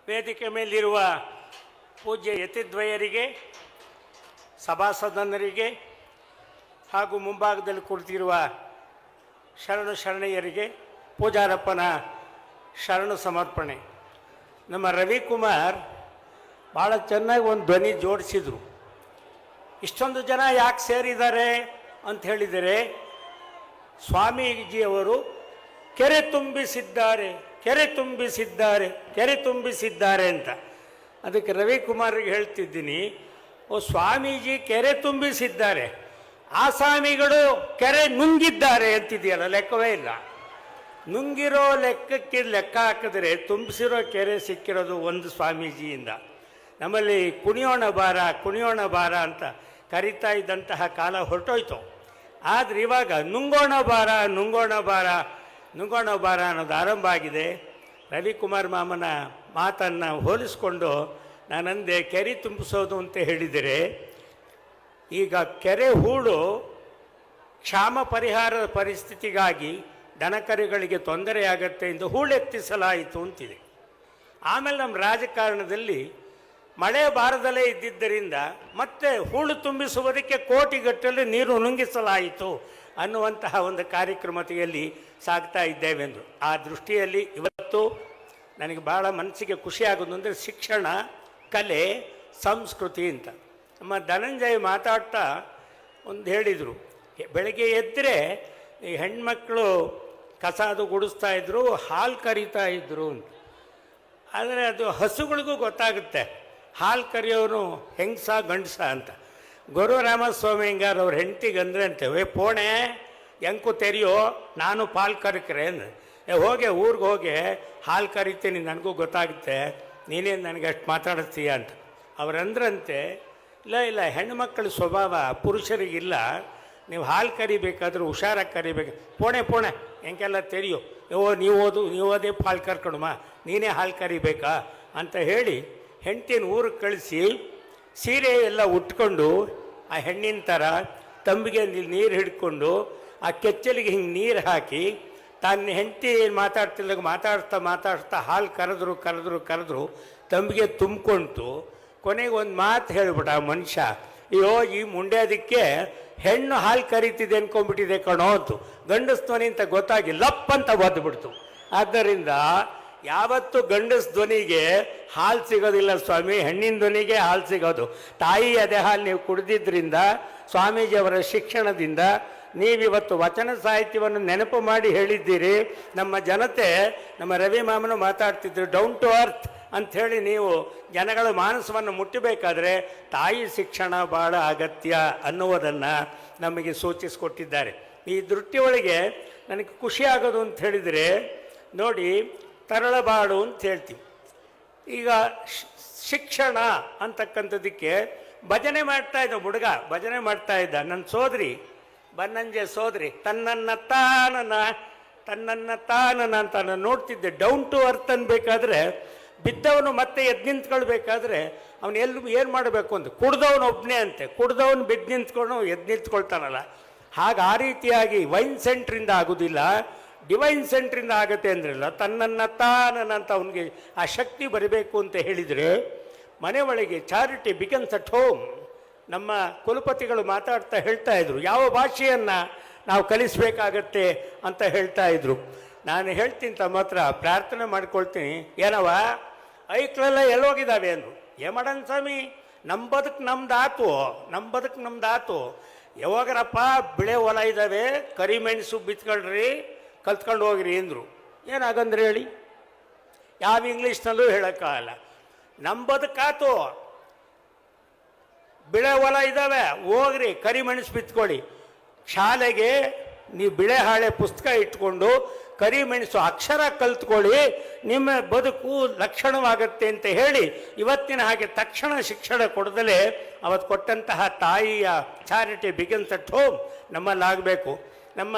ವೇದಿಕೆ ಮೇಲಿರುವ ಪೂಜ್ಯ ಯತಿದ್ವಯರಿಗೆ, ಸಭಾಸದನರಿಗೆ ಹಾಗೂ ಮುಂಭಾಗದಲ್ಲಿ ಕುಳಿತಿರುವ ಶರಣು ಶರಣೆಯರಿಗೆ ಪೂಜಾರಪ್ಪನ ಶರಣು ಸಮರ್ಪಣೆ. ನಮ್ಮ ರವಿಕುಮಾರ್ ಭಾಳ ಚೆನ್ನಾಗಿ ಒಂದು ಧ್ವನಿ ಜೋಡಿಸಿದರು. ಇಷ್ಟೊಂದು ಜನ ಯಾಕೆ ಸೇರಿದ್ದಾರೆ ಅಂತ ಹೇಳಿದರೆ, ಸ್ವಾಮೀಜಿಯವರು ಕೆರೆ ತುಂಬಿಸಿದ್ದಾರೆ, ಕೆರೆ ತುಂಬಿಸಿದ್ದಾರೆ, ಕೆರೆ ತುಂಬಿಸಿದ್ದಾರೆ ಅಂತ. ಅದಕ್ಕೆ ರವಿಕುಮಾರ್ಗೆ ಹೇಳ್ತಿದ್ದೀನಿ, ಓ ಸ್ವಾಮೀಜಿ ಕೆರೆ ತುಂಬಿಸಿದ್ದಾರೆ, ಆಸಾಮಿಗಳು ಕೆರೆ ನುಂಗಿದ್ದಾರೆ ಅಂತಿದೆಯಲ್ಲ, ಲೆಕ್ಕವೇ ಇಲ್ಲ. ನುಂಗಿರೋ ಲೆಕ್ಕಕ್ಕೆ ಲೆಕ್ಕ ಹಾಕಿದ್ರೆ ತುಂಬಿಸಿರೋ ಕೆರೆ ಸಿಕ್ಕಿರೋದು ಒಂದು ಸ್ವಾಮೀಜಿಯಿಂದ. ನಮ್ಮಲ್ಲಿ ಕುಣಿಯೋಣ ಬಾರ ಕುಣಿಯೋಣ ಬಾರ ಅಂತ ಕರೀತಾ ಇದ್ದಂತಹ ಕಾಲ ಹೊರಟೋಯ್ತು. ಆದರೆ ಇವಾಗ ನುಂಗೋಣ ಬಾರ ನುಂಗೋಣ ಬಾರ ನುಂಗೋಣ ಬಾರ ಅನ್ನೋದು ಆರಂಭ ಆಗಿದೆ. ರವಿಕುಮಾರ್ ಮಾಮನ ಮಾತನ್ನು ಹೋಲಿಸ್ಕೊಂಡು ನಾನಂದೆ ಕೆರೆ ತುಂಬಿಸೋದು ಅಂತ ಹೇಳಿದರೆ, ಈಗ ಕೆರೆ ಹೂಳು ಕ್ಷಾಮ ಪರಿಹಾರದ ಪರಿಸ್ಥಿತಿಗಾಗಿ ದನಕರುಗಳಿಗೆ ತೊಂದರೆಯಾಗತ್ತೆ ಎಂದು ಹೂಳೆತ್ತಿಸಲಾಯಿತು ಅಂತಿದೆ. ಆಮೇಲೆ ನಮ್ಮ ರಾಜಕಾರಣದಲ್ಲಿ ಮಳೆ ಬಾರದಲ್ಲೇ ಇದ್ದಿದ್ದರಿಂದ ಮತ್ತೆ ಹೂಳು ತುಂಬಿಸುವುದಕ್ಕೆ ಕೋಟಿಗಟ್ಟಲೆ ನೀರು ನುಂಗಿಸಲಾಯಿತು ಅನ್ನುವಂತಹ ಒಂದು ಕಾರ್ಯಕ್ರಮತೆಯಲ್ಲಿ ಸಾಗ್ತಾ ಇದ್ದೇವೆಂದು. ಆ ದೃಷ್ಟಿಯಲ್ಲಿ ಇವತ್ತು ನನಗೆ ಭಾಳ ಮನಸ್ಸಿಗೆ ಖುಷಿಯಾಗೋದು ಅಂದರೆ ಶಿಕ್ಷಣ, ಕಲೆ, ಸಂಸ್ಕೃತಿ ಅಂತ. ನಮ್ಮ ಧನಂಜಯ ಮಾತಾಡ್ತಾ ಒಂದು ಹೇಳಿದರು, ಬೆಳಗ್ಗೆ ಎದ್ದರೆ ಈ ಹೆಣ್ಮಕ್ಳು ಕಸ ಅದು ಗುಡಿಸ್ತಾ ಇದ್ರು, ಹಾಲು ಕರಿತಾ ಇದ್ರು ಅಂತ. ಆದರೆ ಅದು ಹಸುಗಳಿಗೂ ಗೊತ್ತಾಗುತ್ತೆ ಹಾಲು ಕರಿಯೋನು ಹೆಂಗಸ ಗಂಡಸ ಅಂತ. ಗುರು ರಾಮಸ್ವಾಮಿ ಹಿಂಗಾರು ಅವ್ರ ಹೆಂಡ್ತಿಗೆ ಅಂದ್ರೆ ಅಂತೇವೆ, ಪೋಣೆ ಎಂಕು ತೆರೆಯೋ ನಾನು ಪಾಲು ಕರಿಕ್ರೆ ಅಂದ್ರೆ, ಹೋಗಿ ಊರಿಗೆ ಹೋಗಿ ಹಾಲು ಕರಿತೀನಿ, ನನಗೂ ಗೊತ್ತಾಗುತ್ತೆ, ನೀನೇನು ನನಗೆ ಅಷ್ಟು ಮಾತಾಡಿಸ್ತೀಯ ಅಂತ. ಅವರಂದ್ರಂತೆ, ಇಲ್ಲ ಇಲ್ಲ ಹೆಣ್ಣುಮಕ್ಕಳ ಸ್ವಭಾವ ಪುರುಷರಿಗಿಲ್ಲ, ನೀವು ಹಾಲು ಕರಿಬೇಕಾದ್ರೂ ಹುಷಾರಾಗಿ ಕರಿಬೇಕು, ಪೋಣೆ ಪೋಣೆ ಹೆಂಗೆಲ್ಲ ತೆರೆಯೋ, ನೀವು ಓದೇ ಹಾಲು ಕರ್ಕೊಣಮ್ಮ, ನೀನೇ ಹಾಲು ಕರಿಬೇಕಾ ಅಂತ ಹೇಳಿ ಹೆಂಡ್ತಿನ ಊರಿಗೆ ಕಳಿಸಿ ಸೀರೆ ಎಲ್ಲ ಉಟ್ಕೊಂಡು ಆ ಹೆಣ್ಣಿನ ಥರ ತಂಬಿಗೆ ನೀರು ಹಿಡ್ಕೊಂಡು ಆ ಕೆಚ್ಚಲಿಗೆ ಹಿಂಗೆ ನೀರು ಹಾಕಿ ತನ್ನ ಹೆಂಡತಿ ಮಾತಾಡ್ತಿದ್ದಾಗ ಮಾತಾಡ್ತಾ ಹಾಲು ಕರೆದ್ರು ತಂಬಿಗೆ ತುಂಬಿಕೊಂಡು ಕೊನೆಗೆ ಒಂದು ಮಾತು ಹೇಳ್ಬಿಟ್ಟ ಆ ಮನುಷ್ಯ, ಅಯ್ಯೋ ಈ ಮುಂಡ್ಯಾದಕ್ಕೆ ಹೆಣ್ಣು ಹಾಲು ಕರಿತಿದೆ ಅನ್ಕೊಂಡ್ಬಿಟ್ಟಿದೆ ಕಣೋ ಅಂತು. ಗಂಡಸ್ಧ್ವನಿ ಅಂತ ಗೊತ್ತಾಗಿ ಲಪ್ ಅಂತ ಒದ್ಬಿಡ್ತು. ಆದ್ದರಿಂದ ಯಾವತ್ತು ಗಂಡಸ ಧ್ವನಿಗೆ ಹಾಲು ಸಿಗೋದಿಲ್ಲ ಸ್ವಾಮಿ, ಹೆಣ್ಣಿನ ಧ್ವನಿಗೆ ಹಾಲು ಸಿಗೋದು. ತಾಯಿ ಅದೇ ಹಾಲು ನೀವು ಕುಡಿದಿದ್ದರಿಂದ, ಸ್ವಾಮೀಜಿಯವರ ಶಿಕ್ಷಣದಿಂದ ನೀವಿವತ್ತು ವಚನ ಸಾಹಿತ್ಯವನ್ನು ನೆನಪು ಮಾಡಿ ಹೇಳಿದ್ದೀರಿ. ನಮ್ಮ ಜನತೆ, ನಮ್ಮ ರವಿ ಮಾಮನು ಮಾತಾಡ್ತಿದ್ರು ಡೌನ್ ಟು ಅರ್ತ್ ಅಂಥೇಳಿ, ನೀವು ಜನಗಳ ಮಾನಸವನ್ನು ಮುಟ್ಟಬೇಕಾದ್ರೆ ತಾಯಿ ಶಿಕ್ಷಣ ಭಾಳ ಅಗತ್ಯ ಅನ್ನುವುದನ್ನು ನಮಗೆ ಸೂಚಿಸಿಕೊಟ್ಟಿದ್ದಾರೆ. ಈ ದೃಷ್ಟಿಯೊಳಗೆ ನನಗೆ ಖುಷಿ ಆಗೋದು ಅಂತ ಹೇಳಿದರೆ, ನೋಡಿ ತರಳಬಾಡು ಅಂತ ಹೇಳ್ತೀವಿ. ಈಗ ಶಿಕ್ಷಣ ಅಂತಕ್ಕಂಥದ್ದಕ್ಕೆ ಭಜನೆ ಮಾಡ್ತಾ ಇದ್ದ ಹುಡುಗ, ಭಜನೆ ಮಾಡ್ತಾ ಇದ್ದ ನನ್ನ ಸೋದರಿ, ಬನ್ನಂಜೆ ಸೋದರಿ, ತನ್ನನ್ನು ತಾನನ ಅಂತ ನಾನು ನೋಡ್ತಿದ್ದೆ. ಡೌನ್ ಟು ಅರ್ತ್ ಅನ್ಬೇಕಾದ್ರೆ ಬಿದ್ದವನು ಮತ್ತೆ ಎದ್ದು ನಿಂತ್ಕೊಳ್ಬೇಕಾದ್ರೆ ಅವನು ಏನು ಮಾಡಬೇಕು ಅಂತ, ಕುಡ್ದವನು ಒಬ್ಬನೇ ಅಂತೆ, ಕುಡ್ದವನು ಬಿದ್ದು ನಿಂತ್ಕೊಂಡು ಎದ್ದು ನಿಂತ್ಕೊಳ್ತಾನಲ್ಲ, ಹಾಗೆ ಆ ರೀತಿಯಾಗಿ ವೈನ್ ಸೆಂಟ್ರಿಂದ ಆಗೋದಿಲ್ಲ, ಡಿವೈನ್ ಸೆಂಟ್ರಿಂದ ಆಗುತ್ತೆ ಅಂದ್ರಲ್ಲ. ತನ್ನನ್ನು ತಾನಂತ ಅವನಿಗೆ ಆ ಶಕ್ತಿ ಬರಬೇಕು ಅಂತ ಹೇಳಿದರೆ, ಮನೆ ಒಳಗೆ ಚಾರಿಟಿ ಬಿಗನ್ಸ್ ಅಟ್ ಹೋಮ್. ನಮ್ಮ ಕುಲಪತಿಗಳು ಮಾತಾಡ್ತಾ ಹೇಳ್ತಾ ಇದ್ರು, ಯಾವ ಭಾಷೆಯನ್ನು ನಾವು ಕಲಿಸಬೇಕಾಗತ್ತೆ ಅಂತ ಹೇಳ್ತಾ ಇದ್ರು. ನಾನು ಹೇಳ್ತೀನಿ ತಮ್ಮ ಹತ್ರ ಪ್ರಾರ್ಥನೆ ಮಾಡ್ಕೊಳ್ತೀನಿ, ಏನವ ಐಕ್ಳೆಲ್ಲ ಎಲ್ಲೋಗಿದ್ದಾವೆ ಅಂದರು. ಮಾಡೋಣ ಸ್ವಾಮಿ, ನಮ್ಮ ಬದುಕು ನಮ್ದಾತು, ಯಾವಾಗರಪ್ಪ ಬಿಳೆ ಹೊಲ ಇದ್ದಾವೆ, ಕರಿಮೆಣಸು ಬಿತ್ಕೊಳ್ರಿ, ಕಲ್ತ್ಕೊಂಡು ಹೋಗ್ರಿ ಅಂದರು. ಏನಾಗಂದ್ರೆ ಹೇಳಿ, ಯಾವ ಇಂಗ್ಲೀಷ್ನಲ್ಲೂ ಹೇಳೋಕ್ಕಾಗಲ್ಲ. ನಮ್ಮ ಬದುಕಾತು, ಬಿಳೆ ಹೊಲ ಇದ್ದಾವೆ, ಹೋಗ್ರಿ ಕರಿಮೆಣಸು ಬಿತ್ಕೊಳ್ಳಿ. ಶಾಲೆಗೆ ನೀವು ಬಿಳೆ ಹಾಳೆ ಪುಸ್ತಕ ಇಟ್ಕೊಂಡು ಕರಿಮೆಣಸು ಅಕ್ಷರ ಕಲ್ತ್ಕೊಳ್ಳಿ, ನಿಮ್ಮ ಬದುಕು ಲಕ್ಷಣವಾಗತ್ತೆ ಅಂತ ಹೇಳಿ ಇವತ್ತಿನ ಹಾಗೆ ತಕ್ಷಣ ಶಿಕ್ಷಣ ಕೊಡದಲೇ ಅವತ್ತು ಕೊಟ್ಟಂತಹ ತಾಯಿಯ ಚಾರಿಟಿ ಬಿಗಿನ್ಸ್ ಅಟ್ ಹೋಮ್ ನಮ್ಮಲ್ಲಾಗಬೇಕು. ನಮ್ಮ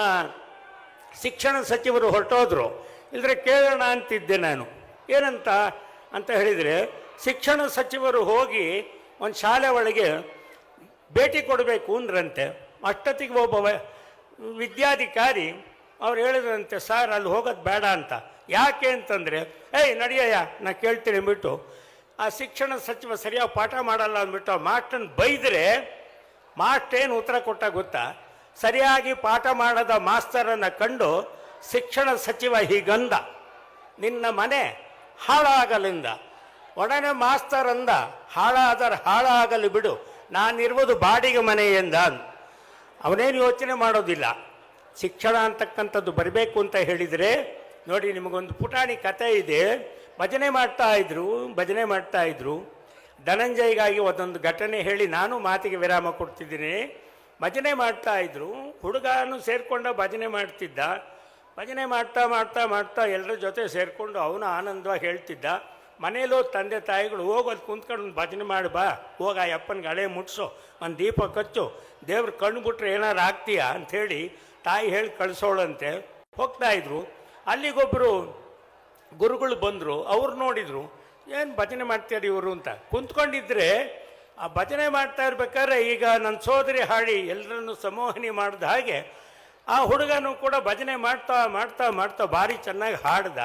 ಶಿಕ್ಷಣ ಸಚಿವರು ಹೊರಟೋದ್ರು, ಇಲ್ಲದ್ರೆ ಕೇಳೋಣ ಅಂತಿದ್ದೆ ನಾನು. ಏನಂತ ಅಂತ ಹೇಳಿದರೆ, ಶಿಕ್ಷಣ ಸಚಿವರು ಹೋಗಿ ಒಂದು ಶಾಲೆ ಒಳಗೆ ಭೇಟಿ ಕೊಡಬೇಕು ಅಂದ್ರಂತೆ. ಅಷ್ಟೊತ್ತಿಗೆ ಒಬ್ಬ ವಿದ್ಯಾಧಿಕಾರಿ ಅವ್ರು ಹೇಳಿದ್ರಂತೆ, ಸರ್ ಅಲ್ಲಿ ಹೋಗೋದು ಬೇಡ ಅಂತ. ಯಾಕೆ ಅಂತಂದರೆ ಏಯ್ ನಡಿಯಯ್ಯ ನಾ ಕೇಳ್ತೀನಿ ಅಂದ್ಬಿಟ್ಟು ಆ ಶಿಕ್ಷಣ ಸಚಿವ ಸರಿಯಾಗಿ ಪಾಠ ಮಾಡಲ್ಲ ಅಂದ್ಬಿಟ್ಟು ಆ ಮಾಸ್ಟರ್ನ ಬೈದರೆ ಮಾಸ್ಟೇನು ಉತ್ತರ ಕೊಟ್ಟ ಗೊತ್ತಾ? ಸರಿಯಾಗಿ ಪಾಠ ಮಾಡದ ಮಾಸ್ತರನ್ನು ಕಂಡು ಶಿಕ್ಷಣ ಸಚಿವ ಹೀಗಂದ, ನಿನ್ನ ಮನೆ ಹಾಳಾಗಲಿಂದ. ಒಡನೆ ಮಾಸ್ತರ್ ಅಂದ, ಹಾಳಾದರೆ ಹಾಳಾಗಲಿ ಬಿಡು, ನಾನಿರುವುದು ಬಾಡಿಗೆ ಮನೆಯಿಂದ. ಅವನೇನು ಯೋಚನೆ ಮಾಡೋದಿಲ್ಲ. ಶಿಕ್ಷಣ ಅಂತಕ್ಕಂಥದ್ದು ಬರಬೇಕು ಅಂತ ಹೇಳಿದರೆ ನೋಡಿ, ನಿಮಗೊಂದು ಪುಟಾಣಿ ಕತೆ ಇದೆ. ಭಜನೆ ಮಾಡ್ತಾ ಇದ್ರು. ಧನಂಜಯಗಾಗಿ ಒಂದೊಂದು ಘಟನೆ ಹೇಳಿ ನಾನು ಮಾತಿಗೆ ವಿರಾಮ ಕೊಡ್ತಿದ್ದೀನಿ. ಭಜನೆ ಮಾಡ್ತಾ ಇದ್ರು, ಹುಡುಗನು ಸೇರಿಕೊಂಡ ಭಜನೆ ಮಾಡ್ತಿದ್ದ. ಭಜನೆ ಮಾಡ್ತಾ ಮಾಡ್ತಾ ಮಾಡ್ತಾ ಎಲ್ಲರ ಜೊತೆ ಸೇರಿಕೊಂಡು ಅವನು ಆನಂದವಾಗಿ ಹೇಳ್ತಿದ್ದ. ಮನೇಲೋ ತಂದೆ ತಾಯಿಗಳು ಹೋಗೋದು ಕುಂತ್ಕೊಂಡು ಒಂದು ಭಜನೆ ಮಾಡಿ ಬಾ, ಹೋಗ ಆ ಅಪ್ಪನಿಗೆ ಹಳೆ ಮುಟ್ಸೋ, ಒಂದು ದೀಪ ಕಚ್ಚು, ದೇವ್ರು ಕಣ್ಣು ಬಿಟ್ರೆ ಏನಾರು ಆಗ್ತೀಯಾ ಅಂಥೇಳಿ ತಾಯಿ ಹೇಳಿ ಕಳಿಸೋಳಂತೆ. ಹೋಗ್ತಾಯಿದ್ರು. ಅಲ್ಲಿಗೊಬ್ಬರು ಗುರುಗಳು ಬಂದರು. ಅವ್ರು ನೋಡಿದರು, ಏನು ಭಜನೆ ಮಾಡ್ತಾರೆ ಇವರು ಅಂತ. ಕುಂತ್ಕೊಂಡಿದ್ರೆ ಆ ಭಜನೆ ಮಾಡ್ತಾ ಇರ್ಬೇಕಾದ್ರೆ ಈಗ ನನ್ನ ಸೋದರಿ ಹಾಡಿ ಎಲ್ಲರನ್ನು ಸಂಮೋಹನೆ ಮಾಡಿದ ಹಾಗೆ ಆ ಹುಡುಗನೂ ಕೂಡ ಭಜನೆ ಮಾಡ್ತಾ ಮಾಡ್ತಾ ಮಾಡ್ತಾ ಭಾರಿ ಚೆನ್ನಾಗಿ ಹಾಡ್ದ.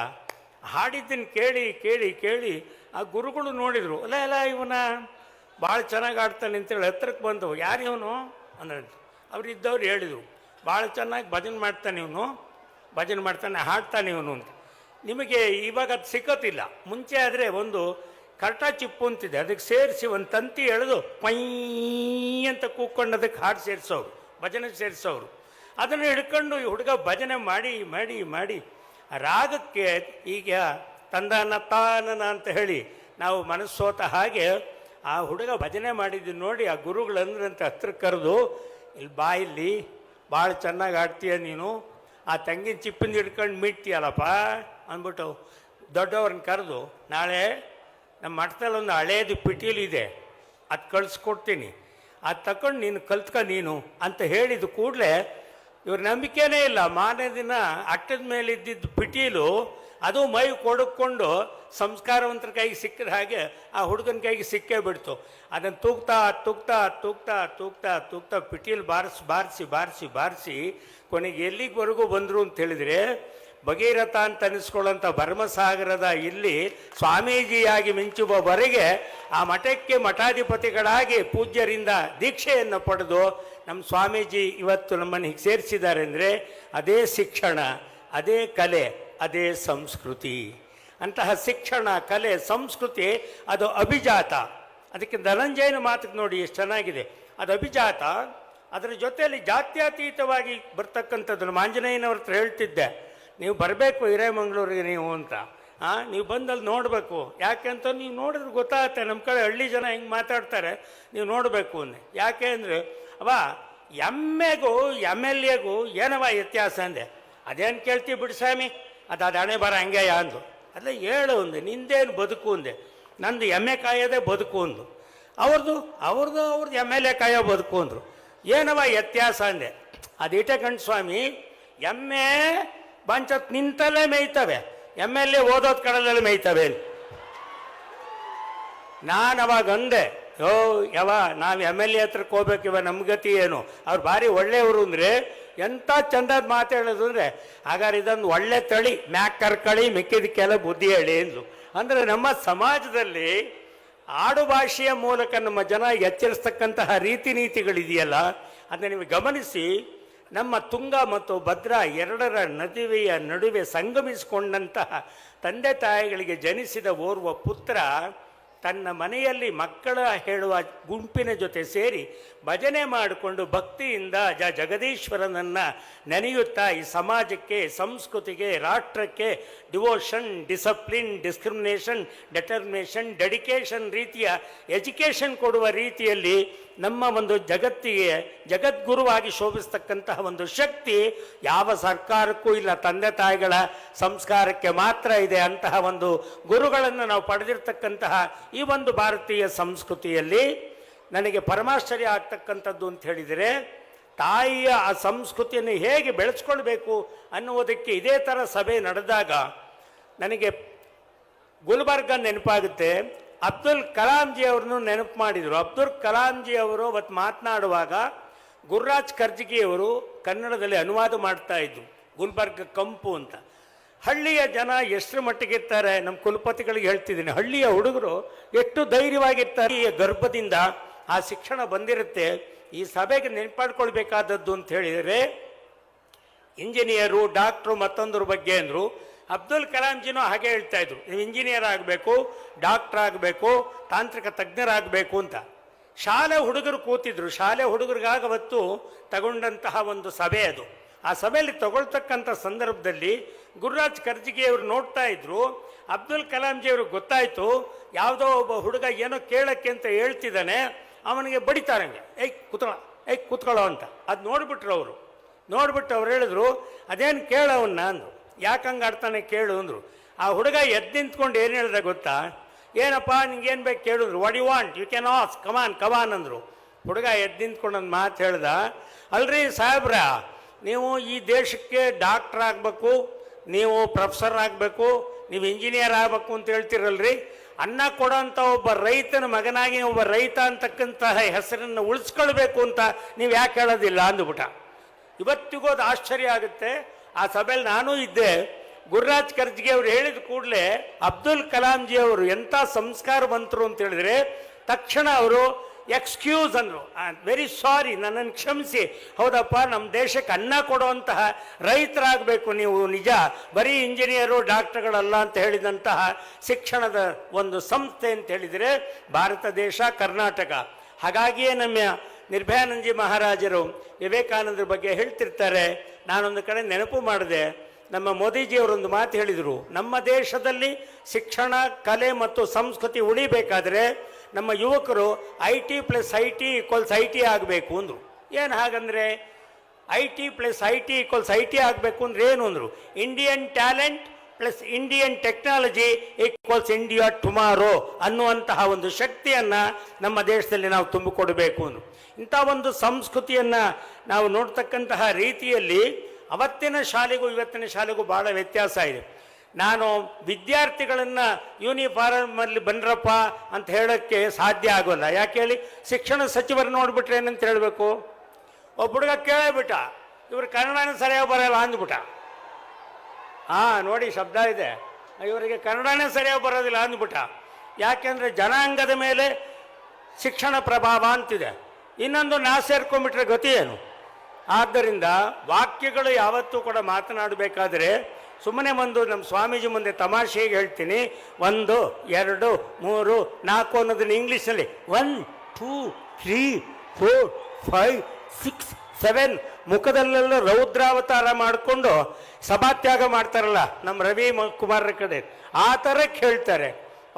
ಹಾಡಿದ್ದನ್ನು ಕೇಳಿ ಕೇಳಿ ಕೇಳಿ ಆ ಗುರುಗಳು ನೋಡಿದರು, ಅಲ್ಲ ಇವನ ಭಾಳ ಚೆನ್ನಾಗಿ ಆಡ್ತಾನೆ ಅಂತೇಳಿ ಹತ್ರಕ್ಕೆ ಬಂದು, ಯಾರು ಇವನು ಅಂದ್ರೆ ಅವರಿದ್ದವ್ರು ಹೇಳಿದರು, ಭಾಳ ಚೆನ್ನಾಗಿ ಭಜನೆ ಮಾಡ್ತಾನೆ ಇವನು, ಭಜನೆ ಮಾಡ್ತಾನೆ, ಹಾಡ್ತಾನೆ ಇವನು ಅಂತ. ನಿಮಗೆ ಇವಾಗ ಅದು ಸಿಕ್ಕೋತಿಲ್ಲ. ಮುಂಚೆ ಆದರೆ ಒಂದು ಕರ್ಟ ಚಿಪ್ಪು ಅಂತಿದೆ, ಅದಕ್ಕೆ ಸೇರಿಸಿ ಒಂದು ತಂತಿ ಎಳೆದು ಪೈ ಅಂತ ಕೂಕ್ಕೊಂಡು ಅದಕ್ಕೆ ಹಾಡು ಸೇರಿಸೋರು, ಭಜನೆ ಸೇರಿಸೋರು. ಅದನ್ನು ಹಿಡ್ಕೊಂಡು ಈ ಹುಡುಗ ಭಜನೆ ಮಾಡಿ ಮಾಡಿ ಮಾಡಿ ರಾಗಕ್ಕೆ ಈಗ ತಂದಾನ ತಾನನ ಅಂತ ಹೇಳಿ ನಾವು ಮನಸ್ಸೋತ ಹಾಗೆ ಆ ಹುಡುಗ ಭಜನೆ ಮಾಡಿದ್ದು ನೋಡಿ ಆ ಗುರುಗಳಂದ್ರಂತ ಹತ್ರ ಕರೆದು, ಇಲ್ಲಿ ಬಾ, ಇಲ್ಲಿ ಭಾಳ ಚೆನ್ನಾಗಿ ಆಡ್ತೀಯ ನೀನು, ಆ ತಂಗಿನ ಚಿಪ್ಪಿಂದ ಹಿಡ್ಕೊಂಡು ಮಿಟ್ತೀಯಲ್ಲಪ್ಪ ಅಂದ್ಬಿಟ್ಟು ದೊಡ್ಡವ್ರನ್ನ ಕರೆದು, ನಾಳೆ ನಮ್ಮ ಮಠದಲ್ಲಿ ಒಂದು ಹಳೇದು ಪಿಟೀಲಿದೆ, ಅದು ಕಳಿಸ್ಕೊಡ್ತೀನಿ, ಅದು ತಗೊಂಡು ನೀನು ಕಲ್ತ್ಕ ನೀನು ಅಂತ ಹೇಳಿದ ಕೂಡಲೇ ಇವ್ರ ನಂಬಿಕೆನೇ ಇಲ್ಲ. ಮಾರನೇ ದಿನ ಅಟ್ಟದ ಮೇಲೆ ಇದ್ದಿದ್ದು ಪಿಟೀಲು ಅದು ಮೈ ಕೊಡಕೊಂಡು ಸಂಸ್ಕಾರವಂತರ ಕೈಗೆ ಸಿಕ್ಕಿದ ಹಾಗೆ ಆ ಹುಡುಗನ ಕೈಗೆ ಸಿಕ್ಕೇ ಬಿಡ್ತು. ಅದನ್ನು ತೂಗ್ತಾ ತೂಗ್ತಾ ತೂಗ್ತಾ ತೂಗ್ತಾ ತೂಗ್ತಾ ಪಿಟೀಲ್ ಬಾರಿಸಿ ಬಾರಿಸಿ ಬಾರಿಸಿ ಬಾರಿಸಿ ಕೊನೆಗೆ ಎಲ್ಲಿವರೆಗೂ ಬಂದರು ಅಂತ ಹೇಳಿದರೆ, ಭಗೀರಥ ಅಂತ ಅನಿಸ್ಕೊಳ್ಳೋಂಥ ಭರ್ಮಸಾಗರದ ಇಲ್ಲಿ ಸ್ವಾಮೀಜಿಯಾಗಿ ಮಿಂಚುವವರೆಗೆ ಆ ಮಠಕ್ಕೆ ಮಠಾಧಿಪತಿಗಳಾಗಿ ಪೂಜ್ಯರಿಂದ ದೀಕ್ಷೆಯನ್ನು ಪಡೆದು ನಮ್ಮ ಸ್ವಾಮೀಜಿ ಇವತ್ತು ನಮ್ಮನ್ನು ಹೀಗೆ ಸೇರಿಸಿದ್ದಾರೆ ಅಂದರೆ ಅದೇ ಶಿಕ್ಷಣ, ಅದೇ ಕಲೆ, ಅದೇ ಸಂಸ್ಕೃತಿ. ಅಂತಹ ಶಿಕ್ಷಣ, ಕಲೆ, ಸಂಸ್ಕೃತಿ ಅದು ಅಭಿಜಾತ. ಅದಕ್ಕೆ ಧನಂಜಯನ ಮಾತಿಗೆ ನೋಡಿ ಎಷ್ಟು ಚೆನ್ನಾಗಿದೆ. ಅದು ಅಭಿಜಾತ, ಅದರ ಜೊತೆಯಲ್ಲಿ ಜಾತ್ಯತೀತವಾಗಿ ಬರ್ತಕ್ಕಂಥದ್ದು. ನಮ್ಮ ಆಂಜನೇಯನವ್ರ ಹತ್ರ ಹೇಳ್ತಿದ್ದೆ, ನೀವು ಬರಬೇಕು ಹಿರೇಮಂಗ್ಳೂರಿಗೆ ನೀವು ಅಂತ. ನೀವು ಬಂದಲ್ಲಿ ನೋಡಬೇಕು. ಯಾಕೆಂತ ನೀವು ನೋಡಿದ್ರೆ ಗೊತ್ತಾಗುತ್ತೆ, ನಮ್ಮ ಕಡೆ ಹಳ್ಳಿ ಜನ ಹೆಂಗೆ ಮಾತಾಡ್ತಾರೆ, ನೀವು ನೋಡಬೇಕು ಅಂದೆ. ಯಾಕೆ ಅಂದರೆ ಅವ ಎಮ್ಮೆಗೂ MLAಗೂ ಏನವ ವ್ಯತ್ಯಾಸ ಅಂದೆ. ಅದೇನು ಕೇಳ್ತೀವಿ ಬಿಡು ಸ್ವಾಮಿ, ಅದು ಹಣೆ ಬರ ಹಂಗೆಯ ಅಂದು. ಅಲ್ಲ ಹೇಳು ಅಂದೆ, ನಿಂದೇನು ಬದುಕು ಅಂದೆ. ನಂದು ಎಮ್ಮೆ ಕಾಯೋದೇ ಬದುಕು ಅಂದು. ಅವ್ರದ್ದು MLA ಕಾಯೋ ಬದುಕು ಅಂದರು. ಏನವ ವ್ಯತ್ಯಾಸ ಅಂದೆ. ಅದಿಟ್ಟೆ ಕಣ್ ಸ್ವಾಮಿ, ಎಮ್ಮೆ ಬಂಚತ್ ನಿಂತಲ್ಲೇ ಮೇಯ್ತವೆ, MLA ಓದೋದು ಕಡಲಲ್ಲಿ ಮೇಯ್ತವೆ. ನಾನು ಅವಾಗ ಅಂದೆ, ನಾವು MLA ಹತ್ರಕ್ಕೆ ಹೋಗ್ಬೇಕು, ಇವ ನಮ್ಮ ಗತಿ ಏನು? ಅವ್ರು ಭಾರಿ ಒಳ್ಳೆಯವರು ಅಂದರೆ ಎಂಥ ಚಂದದ ಮಾತು ಹೇಳೋದು ಅಂದರೆ, ಹಾಗಾದ್ರೆ ಇದೊಂದು ಒಳ್ಳೆ ತಳಿ, ಮ್ಯಾಕ್ ಕರ್ಕಳಿ, ಮಿಕ್ಕಿದಕ್ಕೆಲ್ಲ ಬುದ್ಧಿ ಹೇಳಿ ಅಂದ್ರು. ಅಂದರೆ ನಮ್ಮ ಸಮಾಜದಲ್ಲಿ ಆಡುಭಾಷೆಯ ಮೂಲಕ ನಮ್ಮ ಜನ ಎಚ್ಚರಿಸ್ತಕ್ಕಂತಹ ರೀತಿ ನೀತಿಗಳಿದೆಯಲ್ಲ, ಅದನ್ನು ನೀವು ಗಮನಿಸಿ. ನಮ್ಮ ತುಂಗಾ ಮತ್ತು ಭದ್ರಾ ಎರಡರ ನದಿವೆಯ ನಡುವೆ ಸಂಗಮಿಸಿಕೊಂಡಂತಹ ತಂದೆ ತಾಯಿಗಳಿಗೆ ಜನಿಸಿದ ಓರ್ವ ಪುತ್ರ ತನ್ನ ಮನೆಯಲ್ಲಿ ಮಕ್ಕಳ ಹೇಳುವ ಗುಂಪಿನ ಜೊತೆ ಸೇರಿ ಭಜನೆ ಮಾಡಿಕೊಂಡು ಭಕ್ತಿಯಿಂದ ಜಗದೀಶ್ವರನನ್ನು ನೆನೆಯುತ್ತಾ ಈ ಸಮಾಜಕ್ಕೆ, ಸಂಸ್ಕೃತಿಗೆ, ರಾಷ್ಟ್ರಕ್ಕೆ ಡಿವೋಷನ್, ಡಿಸಪ್ಲಿನ್, ಡಿಸ್ಕ್ರಿಮಿನೇಷನ್, ಡೆಟರ್ಮಿನೇಷನ್, ಡೆಡಿಕೇಶನ್ ರೀತಿಯ ಎಜುಕೇಷನ್ ಕೊಡುವ ರೀತಿಯಲ್ಲಿ ನಮ್ಮ ಒಂದು ಜಗತ್ತಿಗೆ ಜಗದ್ಗುರುವಾಗಿ ಶೋಭಿಸ್ತಕ್ಕಂತಹ ಒಂದು ಶಕ್ತಿ ಯಾವ ಸರ್ಕಾರಕ್ಕೂ ಇಲ್ಲ, ತಂದೆ ತಾಯಿಗಳ ಸಂಸ್ಕಾರಕ್ಕೆ ಮಾತ್ರ ಇದೆ. ಅಂತಹ ಒಂದು ಗುರುಗಳನ್ನು ನಾವು ಪಡೆದಿರ್ತಕ್ಕಂತಹ ಈ ಒಂದು ಭಾರತೀಯ ಸಂಸ್ಕೃತಿಯಲ್ಲಿ ನನಗೆ ಪರಮಾಶ್ಚರ್ಯ ಆಗ್ತಕ್ಕಂಥದ್ದು ಅಂತ ಹೇಳಿದರೆ, ತಾಯಿಯ ಆ ಸಂಸ್ಕೃತಿಯನ್ನು ಹೇಗೆ ಬೆಳೆಸ್ಕೊಳ್ಬೇಕು ಅನ್ನುವುದಕ್ಕೆ ಇದೇ ಥರ ಸಭೆ ನಡೆದಾಗ ನನಗೆ ಗುಲ್ಬರ್ಗ ನೆನಪಾಗುತ್ತೆ. ಅಬ್ದುಲ್ ಕಲಾಂಜಿ ಅವ್ರನ್ನು ನೆನಪು ಮಾಡಿದರು. ಅಬ್ದುಲ್ ಕಲಾಂಜಿ ಅವರು ಅವತ್ತು ಮಾತನಾಡುವಾಗ ಗುರುರಾಜ್ ಕರ್ಜಗಿಯವರು ಕನ್ನಡದಲ್ಲಿ ಅನುವಾದ ಮಾಡ್ತಾ ಇದ್ರು, ಗುಲ್ಬರ್ಗ ಕಂಪು ಅಂತ. ಹಳ್ಳಿಯ ಜನ ಎಷ್ಟರ ಮಟ್ಟಿಗಿರ್ತಾರೆ, ನಮ್ಮ ಕುಲಪತಿಗಳಿಗೆ ಹೇಳ್ತಿದ್ದೀನಿ, ಹಳ್ಳಿಯ ಹುಡುಗರು ಎಷ್ಟು ಧೈರ್ಯವಾಗಿರ್ತಾರೆ. ಈ ಗರ್ಭದಿಂದ ಆ ಶಿಕ್ಷಣ ಬಂದಿರುತ್ತೆ. ಈ ಸಭೆಗೆ ನೆನಪಾಡ್ಕೊಳ್ಬೇಕಾದದ್ದು ಅಂತ ಹೇಳಿದರೆ, ಇಂಜಿನಿಯರು, ಡಾಕ್ಟ್ರು, ಮತ್ತೊಂದ್ರ ಬಗ್ಗೆ ಅಂದರು. ಅಬ್ದುಲ್ ಕಲಾಂಜಿನೂ ಹಾಗೆ ಹೇಳ್ತಾ ಇದ್ರು, ನೀವು ಇಂಜಿನಿಯರ್ ಆಗಬೇಕು, ಡಾಕ್ಟ್ರ್ ಆಗಬೇಕು, ತಾಂತ್ರಿಕ ತಜ್ಞರಾಗಬೇಕು ಅಂತ. ಶಾಲೆ ಹುಡುಗರು ಕೂತಿದ್ರು. ಶಾಲೆ ಹುಡುಗರಿಗಾಗವತ್ತು ತಗೊಂಡಂತಹ ಒಂದು ಸಭೆ ಅದು. ಆ ಸಭೆಯಲ್ಲಿ ತಗೊಳ್ತಕ್ಕಂಥ ಸಂದರ್ಭದಲ್ಲಿ ಗುರುರಾಜ್ ಕರ್ಜಿಗಿಯವರು ನೋಡ್ತಾ ಇದ್ರು. ಅಬ್ದುಲ್ ಕಲಾಂಜಿಯವ್ರಿಗೆ ಗೊತ್ತಾಯಿತು, ಯಾವುದೋ ಒಬ್ಬ ಹುಡುಗ ಏನೋ ಕೇಳಕ್ಕೆ ಅಂತ ಹೇಳ್ತಿದ್ದಾನೆ, ಅವನಿಗೆ ಬಡಿತಾರಂಗೆ, ಕೂತ್ಕೊಳ್ಳೋ ಅಂತ. ಅದು ನೋಡಿಬಿಟ್ರು ಅವರು. ನೋಡ್ಬಿಟ್ಟು ಅವ್ರು ಹೇಳಿದ್ರು, ಅದೇನು ಕೇಳವನ್ನ ಅಂದರು. ಯಾಕಂಗೆ ಆಡ್ತಾನೆ ಕೇಳು ಅಂದರು. ಆ ಹುಡುಗ ಎದ್ದು ನಿಂತ್ಕೊಂಡು ಏನು ಹೇಳಿದೆ ಗೊತ್ತಾ, ಏನಪ್ಪ ನಿಂಗೇನು ಬೇಕು ಕೇಳಿದ್ರು. What you want, you can ask, come on ಅಂದರು. ಹುಡುಗ ಎದ್ದು ನಿಂತ್ಕೊಂಡು ಒಂದು ಮಾತು ಹೇಳ್ದ, ಅಲ್ರಿ ಸಾಹೇಬ್ರ, ನೀವು ಈ ದೇಶಕ್ಕೆ ಡಾಕ್ಟ್ರ್ ಆಗಬೇಕು, ನೀವು ಪ್ರೊಫೆಸರ್ ಆಗಬೇಕು, ನೀವು ಇಂಜಿನಿಯರ್ ಆಗಬೇಕು ಅಂತ ಹೇಳ್ತಿರಲ್ರಿ, ಅನ್ನ ಕೊಡೋಂಥ ಒಬ್ಬ ರೈತನ ಮಗನಾಗಿ ಒಬ್ಬ ರೈತ ಅಂತಕ್ಕಂತಹ ಹೆಸರನ್ನು ಉಳಿಸ್ಕೊಳ್ಬೇಕು ಅಂತ ನೀವು ಯಾಕೆ ಹೇಳೋದಿಲ್ಲ ಅಂದ್ಬಿಟ್ಟ. ಇವತ್ತಿಗೂ ಅದು ಆಶ್ಚರ್ಯ ಆಗುತ್ತೆ. ಆ ಸಭೆಯಲ್ಲಿ ನಾನೂ ಇದ್ದೆ. ಗುರುರಾಜ್ ಕರ್ಜಿಗೆ ಅವರು ಹೇಳಿದ ಕೂಡಲೇ ಅಬ್ದುಲ್ ಕಲಾಂಜಿ ಅವರು ಎಂಥ ಸಂಸ್ಕಾರವಂತರು ಅಂತ ಹೇಳಿದ್ರೆ, ತಕ್ಷಣ ಅವರು ಎಕ್ಸ್ಕ್ಯೂಸ್ ಅಂದರು, ವೆರಿ ಸಾರಿ, ನನ್ನನ್ನು ಕ್ಷಮಿಸಿ, ಹೌದಪ್ಪ ನಮ್ಮ ದೇಶಕ್ಕೆ ಅನ್ನ ಕೊಡುವಂತಹ ರೈತರಾಗಬೇಕು ನೀವು, ನಿಜ, ಬರೀ ಇಂಜಿನಿಯರು ಡಾಕ್ಟರ್ಗಳಲ್ಲ ಅಂತ ಹೇಳಿದಂತಹ ಶಿಕ್ಷಣದ ಒಂದು ಸಂಸ್ಥೆ ಅಂತ ಹೇಳಿದರೆ ಭಾರತ ದೇಶ, ಕರ್ನಾಟಕ. ಹಾಗಾಗಿಯೇ ನಮ್ಮ ನಿರ್ಭಯಾನಂದಜಿ ಮಹಾರಾಜರು ವಿವೇಕಾನಂದರ ಬಗ್ಗೆ ಹೇಳ್ತಿರ್ತಾರೆ. ನಾನೊಂದು ಕಡೆ ನೆನಪು ಮಾಡಿದೆ, ನಮ್ಮ ಮೋದಿಜಿಯವರೊಂದು ಮಾತು ಹೇಳಿದರು, ನಮ್ಮ ದೇಶದಲ್ಲಿ ಶಿಕ್ಷಣ, ಕಲೆ ಮತ್ತು ಸಂಸ್ಕೃತಿ ಉಳಿಬೇಕಾದ್ರೆ ನಮ್ಮ ಯುವಕರು IT + IT = IT ಆಗಬೇಕು ಅಂದರು. ಏನು ಹಾಗಂದರೆ IT + IT = IT ಆಗಬೇಕು ಅಂದರೆ ಏನು ಅಂದರು, Indian talent plus Indian technology = India tomorrow ಅನ್ನುವಂತಹ ಒಂದು ಶಕ್ತಿಯನ್ನು ನಮ್ಮ ದೇಶದಲ್ಲಿ ನಾವು ತುಂಬಿಕೊಡಬೇಕು ಅಂದರು. ಇಂಥ ಒಂದು ಸಂಸ್ಕೃತಿಯನ್ನು ನಾವು ನೋಡ್ತಕ್ಕಂತಹ ರೀತಿಯಲ್ಲಿ ಅವತ್ತಿನ ಶಾಲೆಗೂ ಇವತ್ತಿನ ಶಾಲೆಗೂ ಭಾಳ ವ್ಯತ್ಯಾಸ ಇದೆ. ನಾನು ವಿದ್ಯಾರ್ಥಿಗಳನ್ನು ಯೂನಿಫಾರ್ಮಲ್ಲಿ ಬಂದ್ರಪ್ಪ ಅಂತ ಹೇಳೋಕ್ಕೆ ಸಾಧ್ಯ ಆಗೋಲ್ಲ. ಯಾಕೆ ಹೇಳಿ, ಶಿಕ್ಷಣ ಸಚಿವರು ನೋಡಿಬಿಟ್ರೆ ಏನಂತ ಹೇಳಬೇಕು, ಒಬ್ಬ ಹುಡುಗ ಕೇಳಬಿಟ್ಟ, ಇವರು ಕನ್ನಡನೇ ಸರಿಯಾಗಿ ಬರೋಲ್ಲ ಅಂದ್ಬಿಟ್ಟ. ನೋಡಿ ಶಬ್ದ ಇದೆ, ಇವರಿಗೆ ಕನ್ನಡನೇ ಸರಿಯಾಗಿ ಬರೋದಿಲ್ಲ ಅಂದ್ಬಿಟ್ಟ. ಯಾಕೆಂದರೆ ಜನಾಂಗದ ಮೇಲೆ ಶಿಕ್ಷಣ ಪ್ರಭಾವ ಅಂತಿದೆ. ಇನ್ನೊಂದು ನಾ ಸೇರ್ಕೊಂಡ್ಬಿಟ್ರೆ ಗತಿ ಏನು? ಆದ್ದರಿಂದ ವಾಕ್ಯಗಳು ಯಾವತ್ತೂ ಕೂಡ ಮಾತನಾಡಬೇಕಾದ್ರೆ ಸುಮ್ಮನೆ ಒಂದು ನಮ್ಮ ಸ್ವಾಮೀಜಿ ಮುಂದೆ ತಮಾಷೆಗೆ ಹೇಳ್ತೀನಿ, 1 2 3 4 ಅನ್ನೋದನ್ನ ಇಂಗ್ಲೀಷ್ನಲ್ಲಿ 1 2 3 4 5 6 7 ಮುಖದಲ್ಲೆಲ್ಲ ರೌದ್ರಾವತಾರ ಮಾಡಿಕೊಂಡು ಸಭಾತ್ಯಾಗ ಮಾಡ್ತಾರಲ್ಲ ನಮ್ಮ ರವಿ ಕುಮಾರರ ಕಡೆ, ಆ ಥರಕ್ಕೆ ಹೇಳ್ತಾರೆ.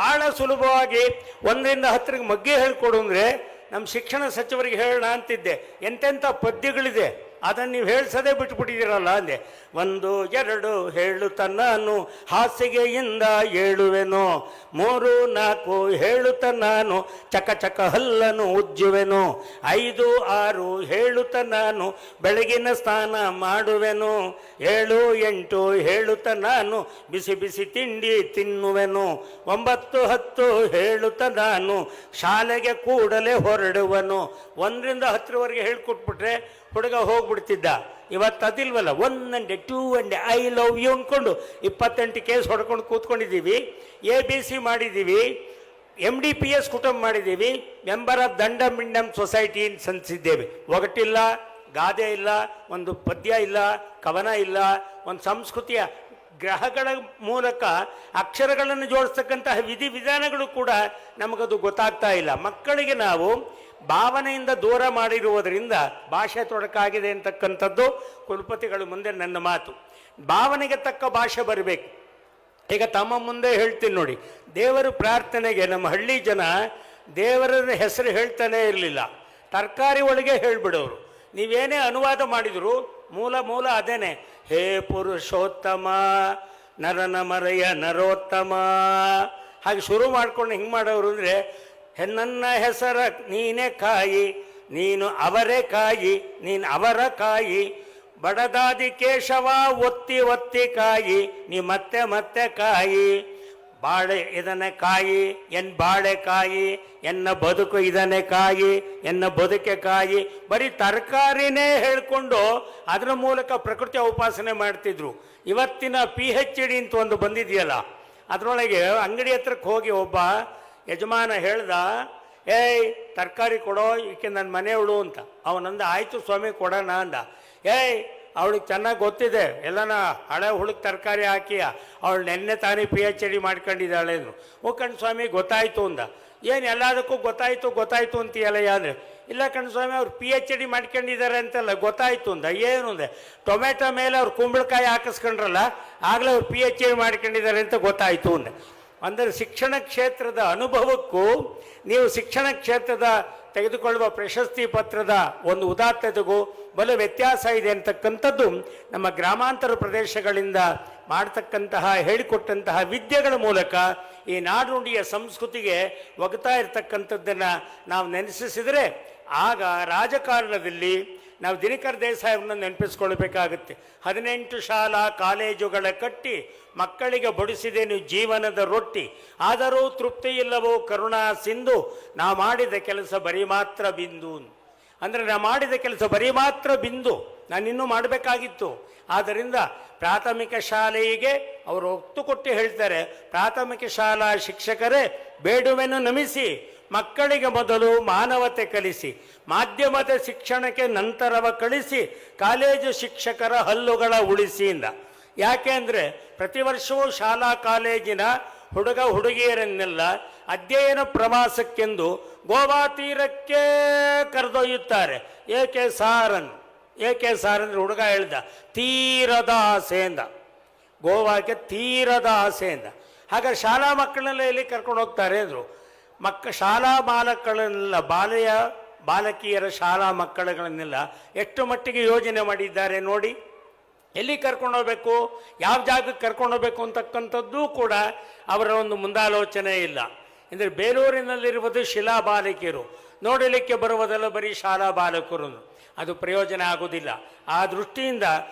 ಭಾಳ ಸುಲಭವಾಗಿ 1 ರಿಂದ 10 ಮಗ್ಗೆ ಹೇಳ್ಕೊಡು ಅಂದರೆ ನಮ್ಮ ಶಿಕ್ಷಣ ಸಚಿವರಿಗೆ ಹೇಳೋಣ ಅಂತಿದ್ದೆ. ಎಂತೆಂಥ ಪದ್ಯಗಳಿದೆ, ಅದನ್ನು ನೀವು ಹೇಳ್ಸೋದೇ ಬಿಟ್ಬಿಟ್ಟಿದ್ದೀರಲ್ಲ ಅಂದೆ. 1 2 ಹೇಳುತ್ತ ನಾನು ಹಾಸಿಗೆಯಿಂದ ಏಳುವೆನು, 3 4 ಹೇಳುತ್ತ ನಾನು ಚಕ ಚಕ ಹಲ್ಲನ್ನು ಉಜ್ಜುವೆನು, 5 6 ಹೇಳುತ್ತ ನಾನು ಬೆಳಗಿನ ಸ್ನಾನ ಮಾಡುವೆನು, 7 8 ಹೇಳುತ್ತ ನಾನು ಬಿಸಿ ಬಿಸಿ ತಿಂಡಿ ತಿನ್ನುವೆನು, 9 10 ಹೇಳುತ್ತ ನಾನು ಶಾಲೆಗೆ ಕೂಡಲೇ ಹೊರಡುವನು. 1 ರಿಂದ 10 ಹೇಳ್ಕೊಟ್ಬಿಟ್ರೆ ಹುಡುಗ ಹೋಗ್ಬಿಡ್ತಿದ್ದ. ಇವತ್ತು ಅದಿಲ್ವಲ್ಲ, 1 and 2 and I love you ಅಂದ್ಕೊಂಡು 28 ಕೇಸ್ ಹೊಡ್ಕೊಂಡು ಕೂತ್ಕೊಂಡಿದ್ದೀವಿ. ABC ಮಾಡಿದ್ದೀವಿ, MDPS ಕುಟುಂಬ ಮಾಡಿದ್ದೀವಿ, ಮೆಂಬರ್ ಆಫ್ ದಂಡಮಿಂಡಮ್ ಸೊಸೈಟಿ ಸಲ್ಲಿಸಿದ್ದೇವೆ. ಒಗಟಿಲ್ಲ, ಗಾದೆ ಇಲ್ಲ, ಒಂದು ಪದ್ಯ ಇಲ್ಲ, ಕವನ ಇಲ್ಲ, ಒಂದು ಸಂಸ್ಕೃತಿಯ ಗ್ರಹಗಳ ಮೂಲಕ ಅಕ್ಷರಗಳನ್ನು ಜೋಡಿಸ್ತಕ್ಕಂತಹ ವಿಧಿವಿಧಾನಗಳು ಕೂಡ ನಮಗದು ಗೊತ್ತಾಗ್ತಾ ಇಲ್ಲ. ಮಕ್ಕಳಿಗೆ ನಾವು ಭಾವನೆಯಿಂದ ದೂರ ಮಾಡಿರುವುದರಿಂದ ಭಾಷೆ ತೊಡಕಾಗಿದೆ ಅಂತಕ್ಕಂಥದ್ದು ಕುಲಪತಿಗಳು ಮುಂದೆ ನನ್ನ ಮಾತು. ಭಾವನೆಗೆ ತಕ್ಕ ಭಾಷೆ ಬರಬೇಕು. ಈಗ ತಮ್ಮ ಮುಂದೆ ಹೇಳ್ತೀನಿ ನೋಡಿ, ದೇವರ ಪ್ರಾರ್ಥನೆಗೆ ನಮ್ಮ ಹಳ್ಳಿ ಜನ ದೇವರ ಹೆಸರು ಹೇಳ್ತಾನೆ ಇರಲಿಲ್ಲ, ತರಕಾರಿ ಒಳಗೆ ಹೇಳ್ಬಿಡೋರು. ನೀವೇನೇ ಅನುವಾದ ಮಾಡಿದ್ರು ಮೂಲ ಅದೇನೆ, ಹೇ ಪುರುಷೋತ್ತಮ ನರನ ಮರೆಯ ನರೋತ್ತಮ, ಹಾಗೆ ಶುರು ಮಾಡ್ಕೊಂಡು ಹಿಂಗೆ ಮಾಡೋರು ಅಂದರೆ, ನನ್ನ ಹೆಸರ ನೀನೇ ಕಾಯಿ, ನೀನು ಅವರೇ ಕಾಯಿ, ನೀನು ಅವರ ಕಾಯಿ, ಬಡದಾದಿ ಕೇಶವ ಒತ್ತಿ ಒತ್ತಿ ಕಾಯಿ, ನೀ ಮತ್ತೆ ಮತ್ತೆ ಕಾಯಿ, ಬಾಳೆ ಇದನ್ನೇ ಕಾಯಿ, ಎನ್ ಬಾಳೆಕಾಯಿ, ಎನ್ನ ಬದುಕು ಇದನ್ನೇ ಕಾಯಿ, ಎನ್ನ ಬದುಕೆ ಕಾಯಿ, ಬರೀ ತರಕಾರಿನೇ ಹೇಳ್ಕೊಂಡು ಅದರ ಮೂಲಕ ಪ್ರಕೃತಿಯ ಉಪಾಸನೆ ಮಾಡ್ತಿದ್ರು. ಇವತ್ತಿನ PhD ಅಂತ ಒಂದು ಬಂದಿದೆಯಲ್ಲ, ಅದರೊಳಗೆ ಅಂಗಡಿ ಹತ್ರಕ್ಕೆ ಹೋಗಿ ಒಬ್ಬ ಯಜಮಾನ ಹೇಳ್ದ, ಏಯ್ ತರಕಾರಿ ಕೊಡೋ, ಈಕೆ ನನ್ನ ಮನೆಯವಳು ಅಂತ. ಅವನಂದ ಆಯಿತು ಸ್ವಾಮಿ ಕೊಡೋಣ ಅಂದ. ಏಯ್ ಅವಳಿಗೆ ಚೆನ್ನಾಗಿ ಗೊತ್ತಿದೆ, ಎಲ್ಲನ ಹಳೆ ಹುಡುಗ ತರಕಾರಿ ಹಾಕಿ ಅವಳು ನೆನ್ನೆ ತಾನೇ PhD ಮಾಡ್ಕೊಂಡಿದ್ದಾಳೆ ಅಂದರು. ಓ ಕಣ್ ಸ್ವಾಮಿ ಗೊತ್ತಾಯಿತು ಅಂದ. ಏನು ಎಲ್ಲದಕ್ಕೂ ಗೊತ್ತಾಯಿತು ಅಂತೀಯಲ್ಲ ಅಂದರೆ, ಇಲ್ಲ ಕಣ್ ಸ್ವಾಮಿ ಅವ್ರು PhD ಮಾಡ್ಕೊಂಡಿದ್ದಾರೆ ಅಂತೆಲ್ಲ ಗೊತ್ತಾಯಿತು ಅಂದ. ಏನು ಅಂದೆ, ಟೊಮೆಟೊ ಮೇಲೆ ಅವ್ರು ಕುಂಬಳಕಾಯಿ ಹಾಕಿಸ್ಕೊಂಡ್ರಲ್ಲ ಆಗಲೇ ಅವ್ರು PhD ಮಾಡ್ಕೊಂಡಿದ್ದಾರೆ ಅಂತ ಗೊತ್ತಾಯಿತು ಅಂದೆ. ಅಂದರೆ ಶಿಕ್ಷಣ ಕ್ಷೇತ್ರದ ಅನುಭವಕ್ಕೂ ನೀವು ಶಿಕ್ಷಣ ಕ್ಷೇತ್ರದ ತೆಗೆದುಕೊಳ್ಳುವ ಪ್ರಶಸ್ತಿ ಪತ್ರದ ಒಂದು ಉದಾತ್ತತೆಗೂ ಬಲು ವ್ಯತ್ಯಾಸ ಇದೆ ಅಂತಕ್ಕಂಥದ್ದು ನಮ್ಮ ಗ್ರಾಮಾಂತರ ಪ್ರದೇಶಗಳಿಂದ ಮಾಡ್ತಕ್ಕಂತಹ ಹೇಳಿಕೊಟ್ಟಂತಹ ವಿದ್ಯೆಗಳ ಮೂಲಕ ಈ ನಾಡುನುಡಿಯ ಸಂಸ್ಕೃತಿಗೆ ಒಗ್ತಾ ಇರತಕ್ಕಂಥದ್ದನ್ನು ನಾವು ನೆನೆಸಿಸಿದರೆ ಆಗ ರಾಜಕಾರಣದಲ್ಲಿ ನಾವು ದಿನಕರ್ ದೇಸಾಯಿಯವ್ರನ್ನ ನೆನಪಿಸ್ಕೊಳ್ಬೇಕಾಗುತ್ತೆ. 18 ಶಾಲಾ ಕಾಲೇಜುಗಳ ಕಟ್ಟಿ ಮಕ್ಕಳಿಗೆ ಬಡಿಸಿದೇನು ಜೀವನದ ರೊಟ್ಟಿ, ಆದರೂ ತೃಪ್ತಿ ಇಲ್ಲವೋ ಕರುಣಾ ಸಿಂಧು, ನಾ ಮಾಡಿದ ಕೆಲಸ ಬರೀ ಮಾತ್ರ ಬಿಂದು. ಅಂದರೆ ನಾ ಮಾಡಿದ ಕೆಲಸ ಬರೀ ಮಾತ್ರ ಬಿಂದು, ನಾನಿನ್ನೂ ಮಾಡಬೇಕಾಗಿತ್ತು. ಆದ್ದರಿಂದ ಪ್ರಾಥಮಿಕ ಶಾಲೆಗೆ ಅವರು ಒತ್ತು ಕೊಟ್ಟು ಹೇಳ್ತಾರೆ, ಪ್ರಾಥಮಿಕ ಶಾಲಾ ಶಿಕ್ಷಕರೇ ಬೇಡುವೆನು ನಮಿಸಿ, ಮಕ್ಕಳಿಗೆ ಮೊದಲು ಮಾನವತೆ ಕಲಿಸಿ, ಮಾಧ್ಯಮದ ಶಿಕ್ಷಣಕ್ಕೆ ನಂತರವ ಕಳಿಸಿ, ಕಾಲೇಜು ಶಿಕ್ಷಕರ ಹಲ್ಲುಗಳ ಉಳಿಸಿಯಿಂದ. ಯಾಕೆ ಅಂದರೆ ಪ್ರತಿ ವರ್ಷವೂ ಶಾಲಾ ಕಾಲೇಜಿನ ಹುಡುಗ ಹುಡುಗಿಯರನ್ನೆಲ್ಲ ಅಧ್ಯಯನ ಪ್ರವಾಸಕ್ಕೆಂದು ಗೋವಾ ತೀರಕ್ಕೆ ಕರೆದೊಯ್ಯುತ್ತಾರೆ. ಏಕೆ ಸಾರ್ ಅಂದರೆ ಹುಡುಗ ಹೇಳ್ದ ತೀರದ ಆಸೆಯಿಂದ, ಗೋವಾಕ್ಕೆ ತೀರದ ಆಸೆಯಿಂದ. ಹಾಗಾದ್ರೆ ಶಾಲಾ ಮಕ್ಕಳನ್ನೆಲ್ಲ ಎಲ್ಲಿ ಕರ್ಕೊಂಡು ಹೋಗ್ತಾರೆ ಅಂದರು. ಶಾಲಾ ಬಾಲಕಗಳನ್ನೆಲ್ಲ ಬಾಲಕಿಯರ ಶಾಲಾ ಮಕ್ಕಳುಗಳನ್ನೆಲ್ಲ ಎಷ್ಟು ಮಟ್ಟಿಗೆ ಯೋಜನೆ ಮಾಡಿದ್ದಾರೆ ನೋಡಿ. ಎಲ್ಲಿ ಕರ್ಕೊಂಡು ಹೋಗ್ಬೇಕು, ಯಾವ ಜಾಗಕ್ಕೆ ಕರ್ಕೊಂಡು ಹೋಗ್ಬೇಕು ಅಂತಕ್ಕಂಥದ್ದು ಕೂಡ ಅವರ ಒಂದು ಮುಂದಾಲೋಚನೆ ಇಲ್ಲ. ಅಂದರೆ ಬೇಲೂರಿನಲ್ಲಿರುವುದು ಶಿಲಾ ಬಾಲಕಿಯರು, ನೋಡಲಿಕ್ಕೆ ಬರುವುದೆಲ್ಲ ಬರೀ ಶಾಲಾ ಬಾಲಕರು, ಅದು ಪ್ರಯೋಜನ ಆಗೋದಿಲ್ಲ. ಆ ದೃಷ್ಟಿಯಿಂದ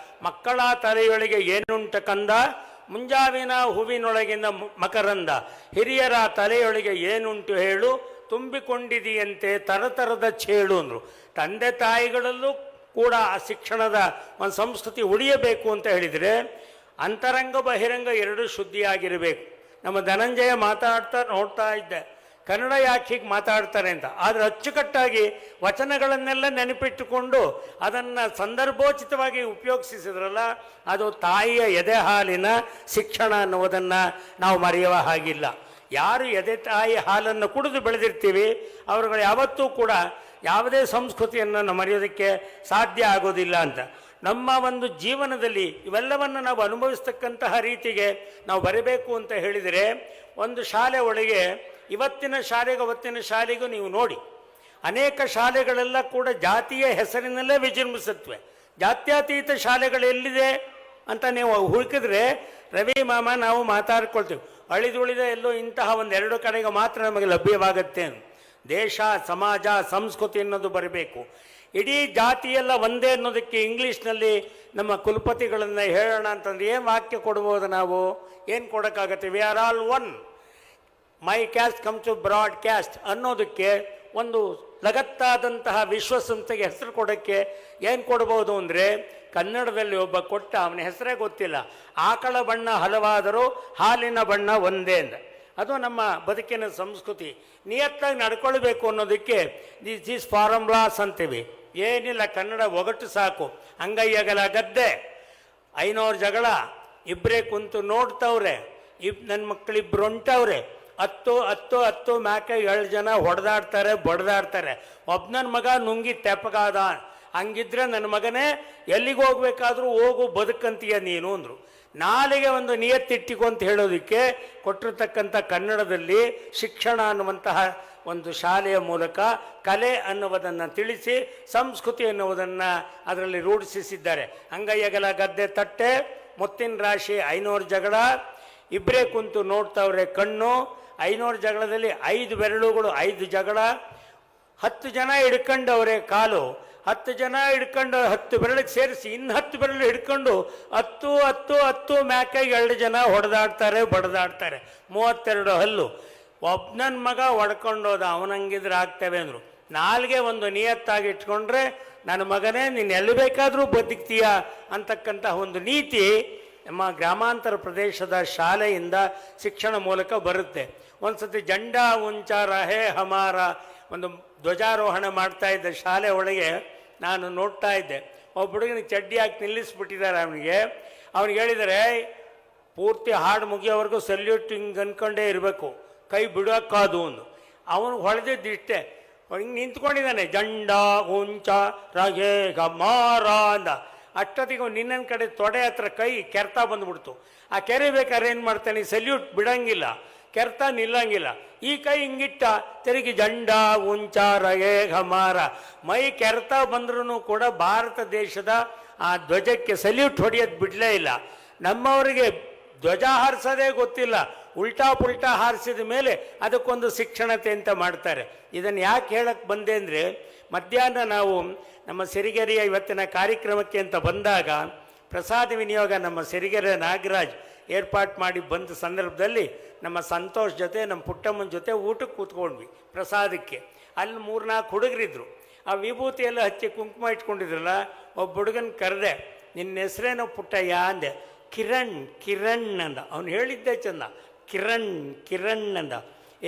ಮಕ್ಕಳ ತಲೆಯೊಳಗೆ ಏನುಂಟ ಕಂದ, ಮುಂಜಾವಿನ ಹೂವಿನೊಳಗಿನ ಮಕರಂದ, ಹಿರಿಯರ ತಲೆಯೊಳಗೆ ಏನುಂಟು ಹೇಳು, ತುಂಬಿಕೊಂಡಿದೆಯಂತೆ ತರತರದ ಚೇಳು ಅಂದರು. ತಂದೆ ತಾಯಿಗಳಲ್ಲೂ ಕೂಡ ಆ ಶಿಕ್ಷಣದ ಒಂದು ಸಂಸ್ಕೃತಿ ಉಳಿಯಬೇಕು ಅಂತ ಹೇಳಿದರೆ ಅಂತರಂಗ ಬಹಿರಂಗ ಎರಡೂ ಶುದ್ಧಿಯಾಗಿರಬೇಕು. ನಮ್ಮ ಧನಂಜಯ ನೋಡ್ತಾ ಇದ್ದೆ, ಕನ್ನಡ ಯಾಕೆ ಹೀಗೆ ಮಾತಾಡ್ತಾರೆ ಅಂತ. ಆದರೆ ಅಚ್ಚುಕಟ್ಟಾಗಿ ವಚನಗಳನ್ನೆಲ್ಲ ನೆನಪಿಟ್ಟುಕೊಂಡು ಅದನ್ನು ಸಂದರ್ಭೋಚಿತವಾಗಿ ಉಪಯೋಗಿಸಿದ್ರಲ್ಲ, ಅದು ತಾಯಿಯ ಎದೆ ಹಾಲಿನ ಶಿಕ್ಷಣ ಅನ್ನುವುದನ್ನು ನಾವು ಮರೆಯುವ ಹಾಗಿಲ್ಲ. ಯಾರು ಎದೆ ತಾಯಿ ಹಾಲನ್ನು ಕುಡಿದು ಬೆಳೆದಿರ್ತೀವಿ ಅವರುಗಳು ಯಾವತ್ತೂ ಕೂಡ ಯಾವುದೇ ಸಂಸ್ಕೃತಿಯನ್ನು ಮರೆಯೋದಕ್ಕೆ ಸಾಧ್ಯ ಆಗೋದಿಲ್ಲ ಅಂತ. ನಮ್ಮ ಒಂದು ಜೀವನದಲ್ಲಿ ಇವೆಲ್ಲವನ್ನು ನಾವು ಅನುಭವಿಸ್ತಕ್ಕಂತಹ ರೀತಿಗೆ ನಾವು ಬರಬೇಕು ಅಂತ ಹೇಳಿದರೆ, ಒಂದು ಶಾಲೆ ಒಳಗೆ ಇವತ್ತಿನ ಶಾಲೆಗೂ ನೀವು ನೋಡಿ, ಅನೇಕ ಶಾಲೆಗಳೆಲ್ಲ ಕೂಡ ಜಾತಿಯ ಹೆಸರಿನಲ್ಲೇ ವಿಜೃಂಭಿಸುತ್ತವೆ. ಜಾತ್ಯತೀತ ಶಾಲೆಗಳು ಎಲ್ಲಿದೆ ಅಂತ ನೀವು ಹುಡುಕಿದ್ರೆ ರವಿ ಮಾಮ ನಾವು ಮಾತಾಡ್ಕೊಳ್ತೀವಿ, ಅಳಿದುಳಿದ ಎಲ್ಲೋ ಇಂತಹ ಒಂದೆರಡು ಕಡೆಗೆ ಮಾತ್ರ ನಮಗೆ ಲಭ್ಯವಾಗುತ್ತೆ. ದೇಶ ಸಮಾಜ ಸಂಸ್ಕೃತಿ ಅನ್ನೋದು ಬರಬೇಕು. ಇಡೀ ಜಾತಿಯೆಲ್ಲ ಒಂದೇ ಅನ್ನೋದಕ್ಕೆ ಇಂಗ್ಲೀಷ್ನಲ್ಲಿ ನಮ್ಮ ಕುಲಪತಿಗಳನ್ನು ಹೇಳೋಣ ಅಂತಂದ್ರೆ ಏನು ವಾಕ್ಯ ಕೊಡ್ಬೋದು ನಾವು? ಏನು ಕೊಡೋಕ್ಕಾಗತ್ತೆ? We are all one, my caste come to broadcast ಅನ್ನೋದಕ್ಕೆ ಒಂದು ಲಗತ್ತಾದಂತಹ ವಿಶ್ವಸಂಸ್ಥೆಗೆ ಹೆಸರು ಕೊಡೋಕ್ಕೆ ಏನು ಕೊಡ್ಬೋದು ಅಂದರೆ, ಕನ್ನಡದಲ್ಲಿ ಒಬ್ಬ ಕೊಟ್ಟ, ಅವನ ಹೆಸರೇ ಗೊತ್ತಿಲ್ಲ, ಆಕಳ ಬಣ್ಣ ಹಲವಾದರೂ ಹಾಲಿನ ಬಣ್ಣ ಒಂದೇ ಅಂದ. ಅದು ನಮ್ಮ ಬದುಕಿನ ಸಂಸ್ಕೃತಿ. ನಿಯತ್ತಾಗಿ ನಡ್ಕೊಳ್ಬೇಕು ಅನ್ನೋದಕ್ಕೆ ದಿಸ್ ಫಾರ್ಮುಲಾಸ್ ಅಂತೀವಿ. ಏನಿಲ್ಲ, ಕನ್ನಡ ಒಗಟು ಸಾಕು. ಅಂಗೈಯಗಲ ಗದ್ದೆ, 500 ಜಗಳ, ಇಬ್ಬರೇ ಕುಂತು ನೋಡ್ತವ್ರೆ, ನನ್ನ ಮಕ್ಕಳಿಬ್ರು ಹೊಂಟವ್ರೆ, 10 ಮ್ಯಾಕೆ 7 ಜನ ಹೊಡೆದಾಡ್ತಾರೆ ಬಡ್ದಾಡ್ತಾರೆ, ಒಬ್ಬನ ಮಗ ನುಂಗಿ ತೆಪ್ಪಗಾದ, ಹಂಗಿದ್ರೆ ನನ್ನ ಮಗನೇ ಎಲ್ಲಿಗೆ ಹೋಗ್ಬೇಕಾದ್ರೂ ಹೋಗು ಬದುಕಂತೀಯ ನೀನು ಅಂದರು. ನಾಲಿಗೆ ಒಂದು ನಿಯತ್ತಿಟ್ಟಿಕೊ ಅಂತ ಹೇಳೋದಕ್ಕೆ ಕೊಟ್ಟಿರ್ತಕ್ಕಂಥ ಕನ್ನಡದಲ್ಲಿ ಶಿಕ್ಷಣ ಅನ್ನುವಂತಹ ಒಂದು ಶಾಲೆಯ ಮೂಲಕ ಕಲೆ ಅನ್ನುವುದನ್ನು ತಿಳಿಸಿ ಸಂಸ್ಕೃತಿ ಅನ್ನುವುದನ್ನು ಅದರಲ್ಲಿ ರೂಢಿಸಿದ್ದಾರೆ. ಅಂಗೈಯಗಲ ಗದ್ದೆ ತಟ್ಟೆ, ಮುತ್ತಿನ ರಾಶಿ, 500 ಜಗಳ, ಇಬ್ಬರೇ ಕುಂತು ನೋಡ್ತವ್ರೆ ಕಣ್ಣು, 500 ಜಗಳದಲ್ಲಿ 5 ಬೆರಳುಗಳು, 5 ಜಗಳ, 10 ಜನ ಹಿಡ್ಕೊಂಡವ್ರೆ ಕಾಲು, 10 ಜನ ಹಿಡ್ಕೊಂಡು 10 ಬೆರಳಿಗೆ ಸೇರಿಸಿ ಇನ್ನು 10 ಬೆರಳು ಹಿಡ್ಕೊಂಡು 10 10 10 ಮ್ಯಾಕಾಗಿ 2 ಜನ ಹೊಡೆದಾಡ್ತಾರೆ ಬಡ್ದಾಡ್ತಾರೆ. 32 ಹಲ್ಲು. ಒಬ್ಬನ ಮಗ ಹೊಡ್ಕೊಂಡೋದ, ಅವನಂಗಿದ್ರೆ ಆಗ್ತೇವೆ ಅಂದರು. ನಾಲ್ಗೆ ಒಂದು ನಿಯತ್ತಾಗಿ ಇಟ್ಕೊಂಡ್ರೆ ನನ್ನ ಮಗನೇ ನೀನು ಎಲ್ಲಿ ಬೇಕಾದರೂ ಬದುಕ್ತೀಯ ಅಂತಕ್ಕಂಥ ಒಂದು ನೀತಿ ನಮ್ಮ ಗ್ರಾಮಾಂತರ ಪ್ರದೇಶದ ಶಾಲೆಯಿಂದ ಶಿಕ್ಷಣ ಮೂಲಕ ಬರುತ್ತೆ. ಒಂದು ಸತಿ ಜಂಡಾ ಉಂಚಾರ ಹೇ ಹಮಾರ ಒಂದು ಧ್ವಜಾರೋಹಣ ಮಾಡ್ತಾ ಇದ್ದ ಶಾಲೆ ಒಳಗೆ ನಾನು ನೋಡ್ತಾ ಇದ್ದೆ. ಒಬ್ಬ ಹುಡುಗನಿಗೆ ಚಡ್ಡಿ ಹಾಕಿ ನಿಲ್ಲಿಸ್ಬಿಟ್ಟಿದ್ದಾರೆ. ಅವನಿಗೆ ಹೇಳಿದರೆ ಪೂರ್ತಿ ಹಾಡು ಮುಗಿಯೋವರೆಗೂ ಸಲ್ಯೂಟ್ ಹಿಂಗೆ ಅಂದ್ಕೊಂಡೇ ಇರಬೇಕು, ಕೈ ಬಿಡೋಕ್ಕಾದು ಒಂದು. ಅವನು ಹೊಳೆದಿದ್ದಿಷ್ಟೇ, ಹಿಂಗೆ ನಿಂತ್ಕೊಂಡಿದ್ದಾನೆ. ಜಂಡಾ ಉಂಚ ರಗೆ ಗಮಾರ ಅಂದ. ಅಷ್ಟೊತ್ತಿಗೆ ನಿನ್ನ ಕಡೆ ತೊಡೆ ಹತ್ರ ಕೈ ಕೆರ್ತಾ ಬಂದ್ಬಿಡ್ತು. ಆ ಕೆರೆಬೇಕಾದ್ರೆ ಏನು ಮಾಡ್ತಾನೆ, ಸಲ್ಯೂಟ್ ಬಿಡಂಗಿಲ್ಲ, ಕೆರ್ತಾ ನಿಲ್ಲಂಗಿಲ್ಲ. ಈ ಕೈ ಹಿಂಗಿಟ್ಟ ತೆರಿಗೆ ಜಂಡಾ ಉಂಚ ರಗೆ ಗಮಾರ. ಮೈ ಕೆರ್ತಾ ಬಂದ್ರೂ ಕೂಡ ಭಾರತ ದೇಶದ ಆ ಧ್ವಜಕ್ಕೆ ಸಲ್ಯೂಟ್ ಹೊಡೆಯೋದು ಬಿಡಲೇ ಇಲ್ಲ. ನಮ್ಮವರಿಗೆ ಧ್ವಜ ಹಾರಿಸೋದೇ ಗೊತ್ತಿಲ್ಲ, ಉಲ್ಟಾ ಪುಲ್ಟಾ ಹಾರಿಸಿದ ಮೇಲೆ ಅದಕ್ಕೊಂದು ಶಿಕ್ಷಣತೆ ಅಂತ ಮಾಡ್ತಾರೆ. ಇದನ್ನು ಯಾಕೆ ಹೇಳಕ್ಕೆ ಬಂದೆ ಅಂದರೆ, ಮಧ್ಯಾಹ್ನ ನಾವು ನಮ್ಮ ಸಿರಿಗೆರೆಯ ಇವತ್ತಿನ ಕಾರ್ಯಕ್ರಮಕ್ಕೆ ಅಂತ ಬಂದಾಗ ಪ್ರಸಾದ ವಿನಿಯೋಗ ನಮ್ಮ ಸಿರಿಗೆರೆ ನಾಗರಾಜ್ ಏರ್ಪಾಟ್ ಮಾಡಿ ಬಂದ ಸಂದರ್ಭದಲ್ಲಿ ನಮ್ಮ ಸಂತೋಷ್ ಜೊತೆ ನಮ್ಮ ಪುಟ್ಟಮ್ಮನ ಜೊತೆ ಊಟಕ್ಕೆ ಕೂತ್ಕೊಂಡ್ವಿ ಪ್ರಸಾದಕ್ಕೆ. ಅಲ್ಲಿ 3-4 ಹುಡುಗರಿದ್ರು. ಆ ವಿಭೂತಿ ಎಲ್ಲ ಹಚ್ಚಿ ಕುಂಕುಮ ಇಟ್ಕೊಂಡಿದ್ರಲ್ಲ, ಒಬ್ಬ ಹುಡುಗನ ಕರೆದೆ, ನಿನ್ನ ಹೆಸರೇನೋ ಪುಟ್ಟಯ್ಯ ಅಂದೆ. ಕಿರಣ್ ಕಿರಣ್ ಅಂದ. ಅವನು ಹೇಳಿದ್ದೆ ಚಂದ, ಕಿರಣ್ ಕಿರಣ್ ಅಂದ.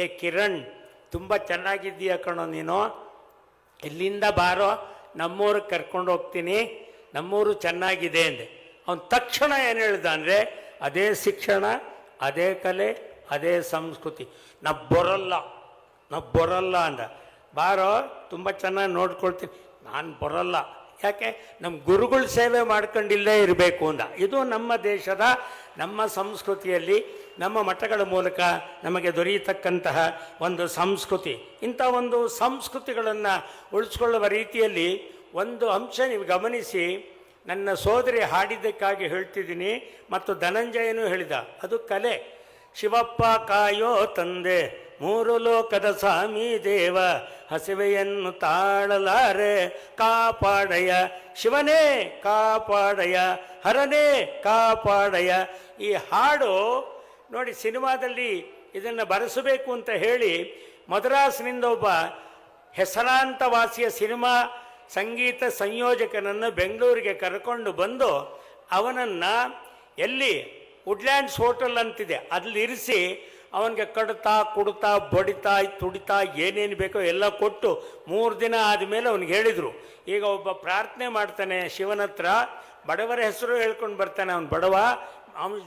ಏ ಕಿರಣ್, ತುಂಬ ಚೆನ್ನಾಗಿದ್ದೀಯ ಕಣೋ ನೀನು, ಇಲ್ಲಿಂದ ಬಾರೋ, ನಮ್ಮೂರಿಗೆ ಕರ್ಕೊಂಡು ಹೋಗ್ತೀನಿ, ನಮ್ಮೂರು ಚೆನ್ನಾಗಿದೆ ಅಂದೆ. ಅವನು ತಕ್ಷಣ ಏನು ಹೇಳ್ದ ಅಂದರೆ, ಅದೇ ಶಿಕ್ಷಣ, ಅದೇ ಕಲೆ, ಅದೇ ಸಂಸ್ಕೃತಿ, ನಾವು ಬರೋಲ್ಲ ಅಂದ. ಬಾರೋ, ತುಂಬ ಚೆನ್ನಾಗಿ ನೋಡ್ಕೊಳ್ತೀನಿ. ನಾನು ಬರೋಲ್ಲ, ಯಾಕೆ, ನಮ್ಮ ಗುರುಗಳ ಸೇವೆ ಮಾಡ್ಕೊಂಡಿಲ್ಲೇ ಇರಬೇಕು ಅಂದ. ಇದು ನಮ್ಮ ದೇಶದ, ನಮ್ಮ ಸಂಸ್ಕೃತಿಯಲ್ಲಿ, ನಮ್ಮ ಮಠಗಳ ಮೂಲಕ ನಮಗೆ ದೊರೆಯತಕ್ಕಂತಹ ಒಂದು ಸಂಸ್ಕೃತಿ. ಇಂಥ ಒಂದು ಸಂಸ್ಕೃತಿಗಳನ್ನು ಉಳಿಸ್ಕೊಳ್ಳುವ ರೀತಿಯಲ್ಲಿ ಒಂದು ಅಂಶ ನೀವು ಗಮನಿಸಿ. ನನ್ನ ಸೋದರಿ ಹಾಡಿದ್ದಕ್ಕಾಗಿ ಹೇಳ್ತಿದ್ದೀನಿ, ಮತ್ತು ಧನಂಜಯನೂ ಹೇಳಿದ, ಅದು ಕಲೆ. ಶಿವಪ್ಪ ಕಾಯೋ ತಂದೆ, 3 ಲೋಕದ ಸ್ವಾಮಿ ದೇವ, ಹಸಿವೆಯನ್ನು ತಾಳಲಾರೆ ಕಾಪಾಡಯ್ಯ, ಶಿವನೇ ಕಾಪಾಡಯ್ಯ, ಹರನೇ ಕಾಪಾಡಯ್ಯ. ಈ ಹಾಡು ನೋಡಿ, ಸಿನಿಮಾದಲ್ಲಿ ಇದನ್ನು ಬರೆಸಬೇಕು ಅಂತ ಹೇಳಿ ಮದ್ರಾಸ್ನಿಂದ ಒಬ್ಬ ಹೆಸರಾಂತವಾಸಿಯ ಸಿನಿಮಾ ಸಂಗೀತ ಸಂಯೋಜಕನನ್ನು ಬೆಂಗಳೂರಿಗೆ ಕರ್ಕೊಂಡು ಬಂದು ಅವನನ್ನು ಎಲ್ಲಿ ವುಡ್ಲ್ಯಾಂಡ್ಸ್ ಹೋಟೆಲ್ ಅಂತಿದೆ ಅಲ್ಲಿ ಇರಿಸಿ ಅವನಿಗೆ ಕಡ್ತಾ ಕುಡ್ತಾ ಬಡಿತಾ ತುಡಿತಾ ಏನೇನು ಬೇಕೋ ಎಲ್ಲ ಕೊಟ್ಟು 3 ದಿನ ಆದಮೇಲೆ ಅವನಿಗೆ ಹೇಳಿದರು, ಈಗ ಒಬ್ಬ ಪ್ರಾರ್ಥನೆ ಮಾಡ್ತಾನೆ ಶಿವನ ಹತ್ರ, ಬಡವರ ಹೆಸರು ಹೇಳ್ಕೊಂಡು ಬರ್ತಾನೆ, ಅವನು ಬಡವ, ಅವನು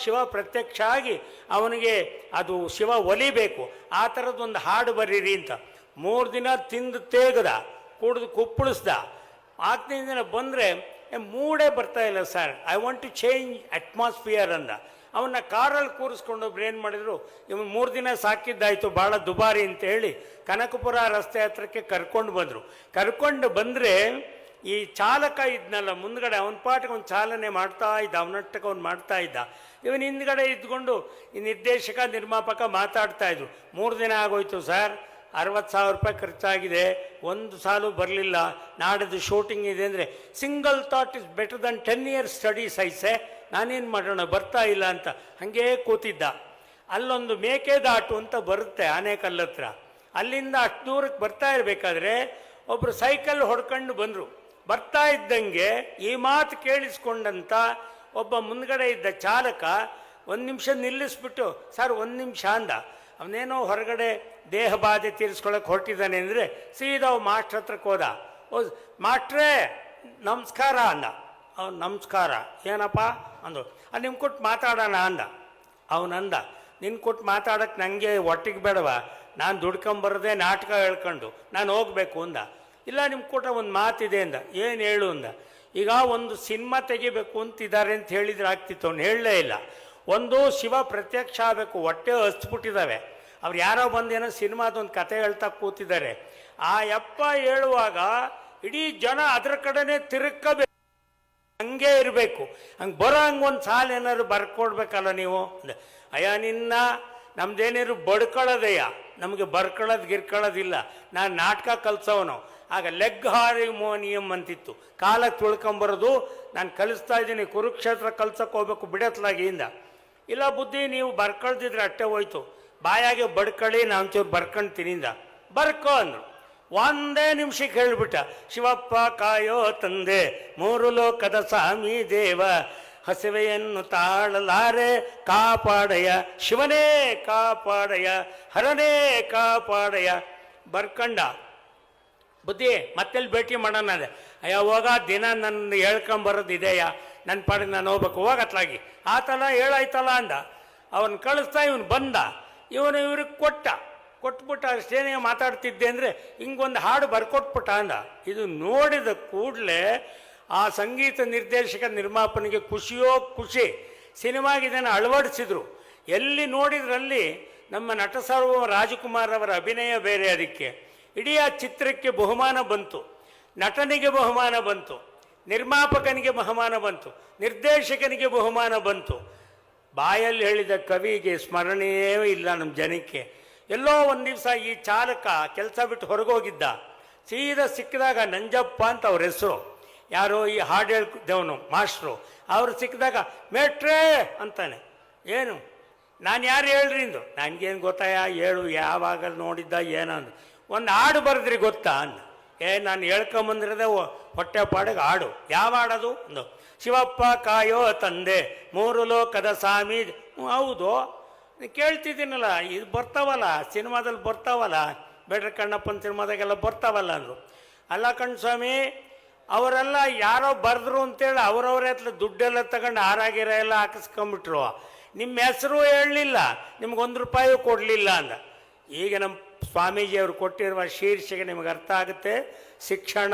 ಶಿವ ಪ್ರತ್ಯಕ್ಷ ಆಗಿ ಅವನಿಗೆ ಅದು ಶಿವ ಒಲಿಬೇಕು, ಆ ಥರದ್ದೊಂದು ಹಾಡು ಬರೀರಿ ಅಂತ. 3 ದಿನ ತಿಂದು ತೇಗದ, ಕುಡಿದು ಕುಪ್ಪಳಿಸ್ದ. 4ನೇ ದಿನ ಬಂದರೆ ಮೂಡೇ ಬರ್ತಾ ಇಲ್ಲ sir, I want to change atmosphere ಅಂದ. ಅವನ್ನ ಕಾರಲ್ಲಿ ಕೂರಿಸ್ಕೊಂಡೊಬ್ರು ಏನು ಮಾಡಿದ್ರು, ಇವನು 3 ದಿನ ಸಾಕಿದ್ದಾಯಿತು, ಭಾಳ ದುಬಾರಿ ಅಂತ ಹೇಳಿ ಕನಕಪುರ ರಸ್ತೆ ಹತ್ರಕ್ಕೆ ಕರ್ಕೊಂಡು ಬಂದರು. ಕರ್ಕೊಂಡು ಬಂದರೆ ಈ ಚಾಲಕ ಇದ್ನಲ್ಲ ಮುಂದ್ಗಡೆ, ಅವನ ಪಾಠಕ್ಕೆ ಅವ್ನು ಚಾಲನೆ ಮಾಡ್ತಾ ಇದ್ದ, ಅವನಟ್ಟಕ್ಕೆ ಅವ್ನು ಮಾಡ್ತಾ ಇದ್ದ. ಇವನು ಹಿಂದ್ಗಡೆ ಇದ್ಕೊಂಡು ಈ ನಿರ್ದೇಶಕ ನಿರ್ಮಾಪಕ ಮಾತಾಡ್ತಾ ಇದ್ರು. 3 ದಿನ ಆಗೋಯ್ತು ಸರ್, 60,000 ರೂಪಾಯಿ ಖರ್ಚಾಗಿದೆ, ಒಂದು ಸಾಲು ಬರಲಿಲ್ಲ, ನಾಡಿದ್ದು ಶೂಟಿಂಗ್ ಇದೆ ಅಂದರೆ, single thought is better than 10 years studies ಐಸೆ, ನಾನೇನು ಮಾಡೋಣ, ಬರ್ತಾ ಇಲ್ಲ ಅಂತ ಹಾಗೇ ಕೂತಿದ್ದ. ಅಲ್ಲೊಂದು ಮೇಕೆದಾಟು ಅಂತ ಬರುತ್ತೆ ಆನೇಕಲ್ ಹತ್ರ, ಅಲ್ಲಿಂದ ಅಷ್ಟು ದೂರಕ್ಕೆ ಬರ್ತಾ ಇರಬೇಕಾದ್ರೆ ಒಬ್ಬರು ಸೈಕಲ್ ಹೊಡ್ಕೊಂಡು ಬಂದರು. ಬರ್ತಾ ಇದ್ದಂಗೆ ಈ ಮಾತು ಕೇಳಿಸ್ಕೊಂಡಂತ ಒಬ್ಬ ಮುಂದ್ಗಡೆ ಇದ್ದ ಚಾಲಕ 1 ನಿಮಿಷ ನಿಲ್ಲಿಸ್ಬಿಟ್ಟು, ಸರ್ 1 ನಿಮಿಷ ಅಂದ. ಅವನೇನೋ ಹೊರಗಡೆ ದೇಹ ಬಾಧೆ ತೀರಿಸ್ಕೊಳಕ್ಕೆ ಹೊರಟಿದ್ದಾನೆ ಅಂದರೆ ಸೀದಾ ಮಾಸ್ಟ್ರ್ ಹತ್ರಕ್ಕೆ ಹೋದ. ಮಾಸ್ಟ್ರೇ ನಮಸ್ಕಾರ ಅಂದ. ಅವ್ನು ನಮಸ್ಕಾರ, ಏನಪ್ಪ ಅಂದು. ಅದು ನಿಮ್ಗೆ ಕೊಟ್ಟು ಮಾತಾಡೋಣ ಅಂದ. ಅವನಂದ, ನಿನ್ನ ಕೊಟ್ಟು ಮಾತಾಡೋಕ್ಕೆ ನನಗೆ ಒಟ್ಟಿಗೆ ಬೇಡವ, ನಾನು ದುಡ್ಕೊಂಬರದೆ ನಾಟಕ ಹೇಳ್ಕೊಂಡು ನಾನು ಹೋಗಬೇಕು ಅಂದ. ಇಲ್ಲ ನಿಮ್ಗೆ ಕೊಟ್ಟ ಒಂದು ಮಾತಿದೆ ಅಂದ. ಏನು ಹೇಳು ಅಂದ. ಈಗ ಒಂದು ಸಿನಿಮಾ ತೆಗಿಬೇಕು ಅಂತಿದ್ದಾರೆ ಅಂತ ಹೇಳಿದ್ರೆ ಆಗ್ತಿತ್ತು, ಅವ್ನು ಹೇಳಲೇ ಇಲ್ಲ. ಒಂದು ಶಿವ ಪ್ರತ್ಯಕ್ಷ ಆಗಬೇಕು, ಹೊಟ್ಟೆ ಹಚ್ಬಿಟ್ಟಿದ್ದಾವೆ. ಅವ್ರು ಯಾರೋ ಬಂದೇನೋ ಸಿನಿಮಾದೊಂದು ಕತೆ ಹೇಳ್ತಾ ಕೂತಿದ್ದಾರೆ. ಆ ಯಪ್ಪ ಹೇಳುವಾಗ ಇಡೀ ಜನ ಅದರ ಕಡೆನೇ ತಿರುಗಬೇಕು, ಹಂಗೆ ಇರಬೇಕು. ಹಂಗೆ ಬರೋ ಹಂಗೆ ಒಂದು ಸಾಲ ಏನಾದ್ರು ಬರ್ಕೊಡ್ಬೇಕಲ್ಲ ನೀವು. ಅಯ್ಯ ನಿನ್ನ ನಮ್ದೇನೇರು ಬಡ್ಕೊಳ್ಳೋದಯ್ಯ, ನಮಗೆ ಬರ್ಕೊಳ್ಳೋದು ಗಿರ್ಕೊಳ್ಳೋದಿಲ್ಲ. ನಾನು ನಾಟಕ ಕಲ್ಸೋನು, ಆಗ ಲೆಗ್ ಹಾರ್ಮೋನಿಯಂ ಅಂತಿತ್ತು, ಕಾಲ ತುಳ್ಕೊಂಬರೋದು. ನಾನು ಕಲಿಸ್ತಾ ಇದ್ದೀನಿ, ಕುರುಕ್ಷೇತ್ರ ಕಲ್ಸಕ್ಕೆ ಹೋಗ್ಬೇಕು ಬಿಡತ್ಲಾಗಿಂದ. ಇಲ್ಲ ಬುದ್ಧಿ, ನೀವು ಬರ್ಕೊಳ್ತಿದ್ರೆ ಅಟ್ಟೆ ಹೋಯ್ತು, ಬಾಯಾಗೆ ಬಡ್ಕಳಿ, ನಾನು ಒಂಚೂರು ಬರ್ಕೊಂಡ್ತೀನಿಂದ. ಬರ್ಕೊ ಅಂದರು. ಒಂದೇ ನಿಮಿಷಕ್ಕೆ ಹೇಳಿಬಿಟ್ಟ, ಶಿವಪ್ಪ ಕಾಯೋ ತಂದೆ, ಮೂರು ಲೋಕದ ಸ್ವಾಮಿ ದೇವ, ಹಸಿವೆಯನ್ನು ತಾಳಲಾರೆ ಕಾಪಾಡಯ, ಶಿವನೇ ಕಾಪಾಡಯ, ಹರನೇ ಕಾಪಾಡಯ. ಬರ್ಕಂಡ. ಬುದ್ಧಿ ಮತ್ತೆಲ್ಲಿ ಭೇಟಿ ಮಾಡೋಣ ಅದೇ. ಅಯ್ಯ ಹೋಗ, ದಿನ ನನ್ನ ಹೇಳ್ಕೊಂಬರೋದು ಇದೆಯಾ, ನನ್ನ ಪಾಡಿಗೆ ನಾನು ಹೋಗ್ಬೇಕು, ಹೋಗತ್ಲಾಗಿ ಆತಲ್ಲ ಹೇಳಾಯ್ತಲ್ಲ ಅಂದ. ಅವನು ಕಳಿಸ್ತಾ ಇವನು ಬಂದ, ಇವನು ಇವ್ರಿಗೆ ಕೊಟ್ಬಿಟ್ಟ. ಅಷ್ಟೇನೇ ಮಾತಾಡ್ತಿದ್ದೆ ಅಂದರೆ ಹಿಂಗೊಂದು ಹಾಡು ಬರ್ಕೊಟ್ಬಿಟ್ಟ ಅಂದ. ಇದು ನೋಡಿದ ಕೂಡಲೇ ಆ ಸಂಗೀತ ನಿರ್ದೇಶಕ ನಿರ್ಮಾಪನಿಗೆ ಖುಷಿಯೋ ಖುಷಿ. ಸಿನಿಮಾಗೆ ಇದನ್ನು ಅಳವಡಿಸಿದ್ರು. ಎಲ್ಲಿ ನೋಡಿದ್ರಲ್ಲಿ ನಮ್ಮ ನಟ ಸಾರ್ವಭೌಮ ರಾಜಕುಮಾರ್ ಅವರ ಅಭಿನಯ ಬೇರೆ. ಅದಕ್ಕೆ ಇಡೀ ಆ ಚಿತ್ರಕ್ಕೆ ಬಹುಮಾನ ಬಂತು, ನಟನಿಗೆ ಬಹುಮಾನ ಬಂತು, ನಿರ್ಮಾಪಕನಿಗೆ ಬಹುಮಾನ ಬಂತು, ನಿರ್ದೇಶಕನಿಗೆ ಬಹುಮಾನ ಬಂತು. ಬಾಯಲ್ಲಿ ಹೇಳಿದ ಕವಿಗೆ ಸ್ಮರಣೆಯೇ ಇಲ್ಲ ನಮ್ಮ ಜನಕ್ಕೆ. ಎಲ್ಲೋ ಒಂದು ದಿವಸ ಈ ಚಾಲಕ ಕೆಲಸ ಬಿಟ್ಟು ಹೊರಗೋಗಿದ್ದ. ಸೀದಾ ಸಿಕ್ಕಿದಾಗ ನಂಜಪ್ಪ ಅಂತ ಅವ್ರ ಹೆಸರು, ಯಾರೋ ಈ ಹಾಡು ಹೇಳ್ದವನು ಮಾಸ್ಟ್ರು. ಅವರು ಸಿಕ್ಕಿದಾಗ ಮೇಟ್ರೇ ಅಂತಾನೆ. ಏನು? ನಾನು ಯಾರು ಹೇಳ್ರಿ ಇಂದು. ನನಗೇನು ಗೊತ್ತಾಯ, ಹೇಳು, ಯಾವಾಗ ನೋಡಿದ್ದ ಏನಂದು. ಒಂದು ಹಾಡು ಬರೆದ್ರಿ ಗೊತ್ತಾ ಅಂದ. ನಾನು ಹೇಳ್ಕೊಂಬಂದಿರೋದೆ ಹೊಟ್ಟೆ ಪಾಡಿಗೆ ಹಾಡು. ಯಾವ ಹಾಡೋದು ಅಂದು. ಶಿವಪ್ಪ ಕಾಯೋ ತಂದೆ, ಮೂರು ಲೋಕದ ಸ್ವಾಮಿ. ಹೌದು, ಕೇಳ್ತಿದ್ದೀನಲ್ಲ, ಇದು ಬರ್ತಾವಲ್ಲ ಸಿನಿಮಾದಲ್ಲಿ ಬರ್ತಾವಲ್ಲ, ಬೇಡ್ರ ಕಣ್ಣಪ್ಪನ ಸಿನಿಮಾದಾಗೆಲ್ಲ ಬರ್ತಾವಲ್ಲ ಅಂದರು. ಅಲ್ಲ ಕಣ್ ಸ್ವಾಮಿ, ಅವರೆಲ್ಲ ಯಾರೋ ಬರೆದ್ರು ಅಂತೇಳಿ ಅವರವರೇ ಹತ್ರ ದುಡ್ಡೆಲ್ಲ ತಗೊಂಡು ಆರಾಗಿರ ಎಲ್ಲ ಹಾಕಿಸ್ಕೊಂಬಿಟ್ರು. ನಿಮ್ಮ ಹೆಸರು ಹೇಳಲಿಲ್ಲ, ನಿಮ್ಗೊಂದು ರೂಪಾಯಿ ಕೊಡಲಿಲ್ಲ ಅಂದ. ಈಗ ನಮ್ಮ ಸ್ವಾಮೀಜಿಯವರು ಕೊಟ್ಟಿರುವ ಶೀರ್ಷಿಕೆ ನಿಮಗೆ ಅರ್ಥ ಆಗುತ್ತೆ. ಶಿಕ್ಷಣ,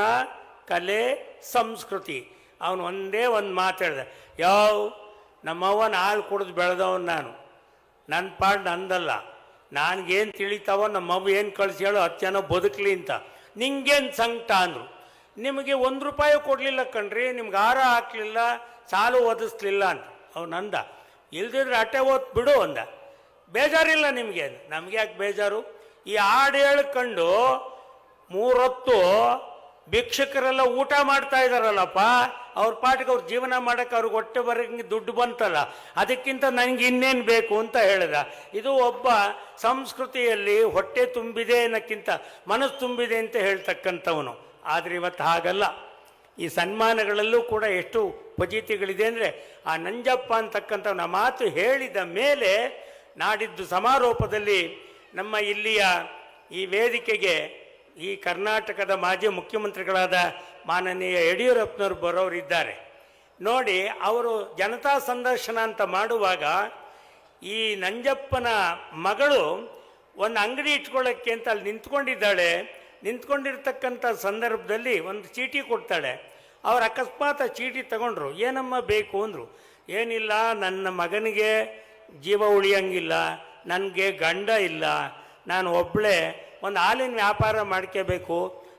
ಕಲೆ, ಸಂಸ್ಕೃತಿ. ಅವನು ಒಂದೇ ಒಂದು ಮಾತು ಹೇಳಿದೆ, ನಮ್ಮವ್ವನ ಹಾಲು ಕುಡಿದು ಬೆಳೆದವನು ನಾನು, ನನ್ನ ಪಾಡು ನಂದಲ್ಲ, ನನಗೇನು ತಿಳಿತಾವೋ ನಮ್ಮವ್ವ ಏನು ಕಳಿಸಿ ಹೇಳೋ 10 ಜನ ಬದುಕಲಿ ಅಂತ. ನಿಂಗೇನು ಸಂಕಟ ಅಂದರು. ನಿಮಗೆ 1 ರೂಪಾಯಿ ಕೊಡಲಿಲ್ಲ ಕಣ್ರಿ, ನಿಮ್ಗೆ ಹಾರ ಹಾಕಲಿಲ್ಲ, ಸಾಲು ಓದಿಸ್ಲಿಲ್ಲ ಅಂತ ಅವನಂದ. ಇಲ್ದಿದ್ರೆ ಅಟ್ಟೆ ಓದ್ ಬಿಡು ಅಂದ. ಬೇಜಾರಿಲ್ಲ ನಿಮಗೆ? ನಮಗೆ ಯಾಕೆ ಬೇಜಾರು? ಈ ಹಾಡು ಹೇಳ್ಕೊಂಡು 3 ಹೊತ್ತು ಭಿಕ್ಷಕರೆಲ್ಲ ಊಟ ಮಾಡ್ತಾ ಇದ್ದಾರಲ್ಲಪ್ಪ, ಅವ್ರ ಪಾಟಿಗೆ ಅವ್ರ ಜೀವನ ಮಾಡೋಕ್ಕೆ ಅವ್ರಿಗೆ ಹೊಟ್ಟೆ ಬರೋಂಗೆ ದುಡ್ಡು ಬಂತಲ್ಲ, ಅದಕ್ಕಿಂತ ನನಗೆ ಇನ್ನೇನು ಬೇಕು ಅಂತ ಹೇಳಿದ. ಇದು ಒಬ್ಬ ಸಂಸ್ಕೃತಿಯಲ್ಲಿ ಹೊಟ್ಟೆ ತುಂಬಿದೆ ಅನ್ನೋಕ್ಕಿಂತ ಮನಸ್ಸು ತುಂಬಿದೆ ಅಂತ ಹೇಳ್ತಕ್ಕಂಥವನು. ಆದರೆ ಇವತ್ತು ಹಾಗಲ್ಲ. ಈ ಸನ್ಮಾನಗಳಲ್ಲೂ ಕೂಡ ಎಷ್ಟು ಫಜೀತಿಗಳಿದೆ ಅಂದರೆ, ಆ ನಂಜಪ್ಪ ಅಂತಕ್ಕಂಥವನ ಮಾತು ಹೇಳಿದ ಮೇಲೆ ನಾಡಿದ್ದು ಸಮಾರೋಪದಲ್ಲಿ ನಮ್ಮ ಇಲ್ಲಿಯ ಈ ವೇದಿಕೆಗೆ ಈ ಕರ್ನಾಟಕದ ಮಾಜಿ ಮುಖ್ಯಮಂತ್ರಿಗಳಾದ ಮಾನನೀಯ ಯಡಿಯೂರಪ್ಪನವರು ಬರೋರಿದ್ದಾರೆ ನೋಡಿ. ಅವರು ಜನತಾ ಸಂದರ್ಶನ ಅಂತ ಮಾಡುವಾಗ ಈ ನಂಜಪ್ಪನ ಮಗಳು ಒಂದು ಅಂಗಡಿ ಇಟ್ಕೊಳ್ಳೋಕ್ಕೆ ಅಂತ ಅಲ್ಲಿ ನಿಂತ್ಕೊಂಡಿದ್ದಾಳೆ. ನಿಂತ್ಕೊಂಡಿರ್ತಕ್ಕಂಥ ಸಂದರ್ಭದಲ್ಲಿ ಒಂದು ಚೀಟಿ ಕೊಡ್ತಾಳೆ. ಅವ್ರು ಅಕಸ್ಮಾತ್ ಚೀಟಿ ತಗೊಂಡ್ರು. ಏನಮ್ಮ ಬೇಕು ಅಂದರು. ಏನಿಲ್ಲ, ನನ್ನ ಮಗನಿಗೆ ಜೀವ ಉಳಿಯಂಗಿಲ್ಲ, ನನಗೆ ಗಂಡ ಇಲ್ಲ, ನಾನು ಒಬ್ಬಳೇ ಒಂದು ಹಾಲಿನ ವ್ಯಾಪಾರ ಮಾಡ್ಕೋಬೇಕು,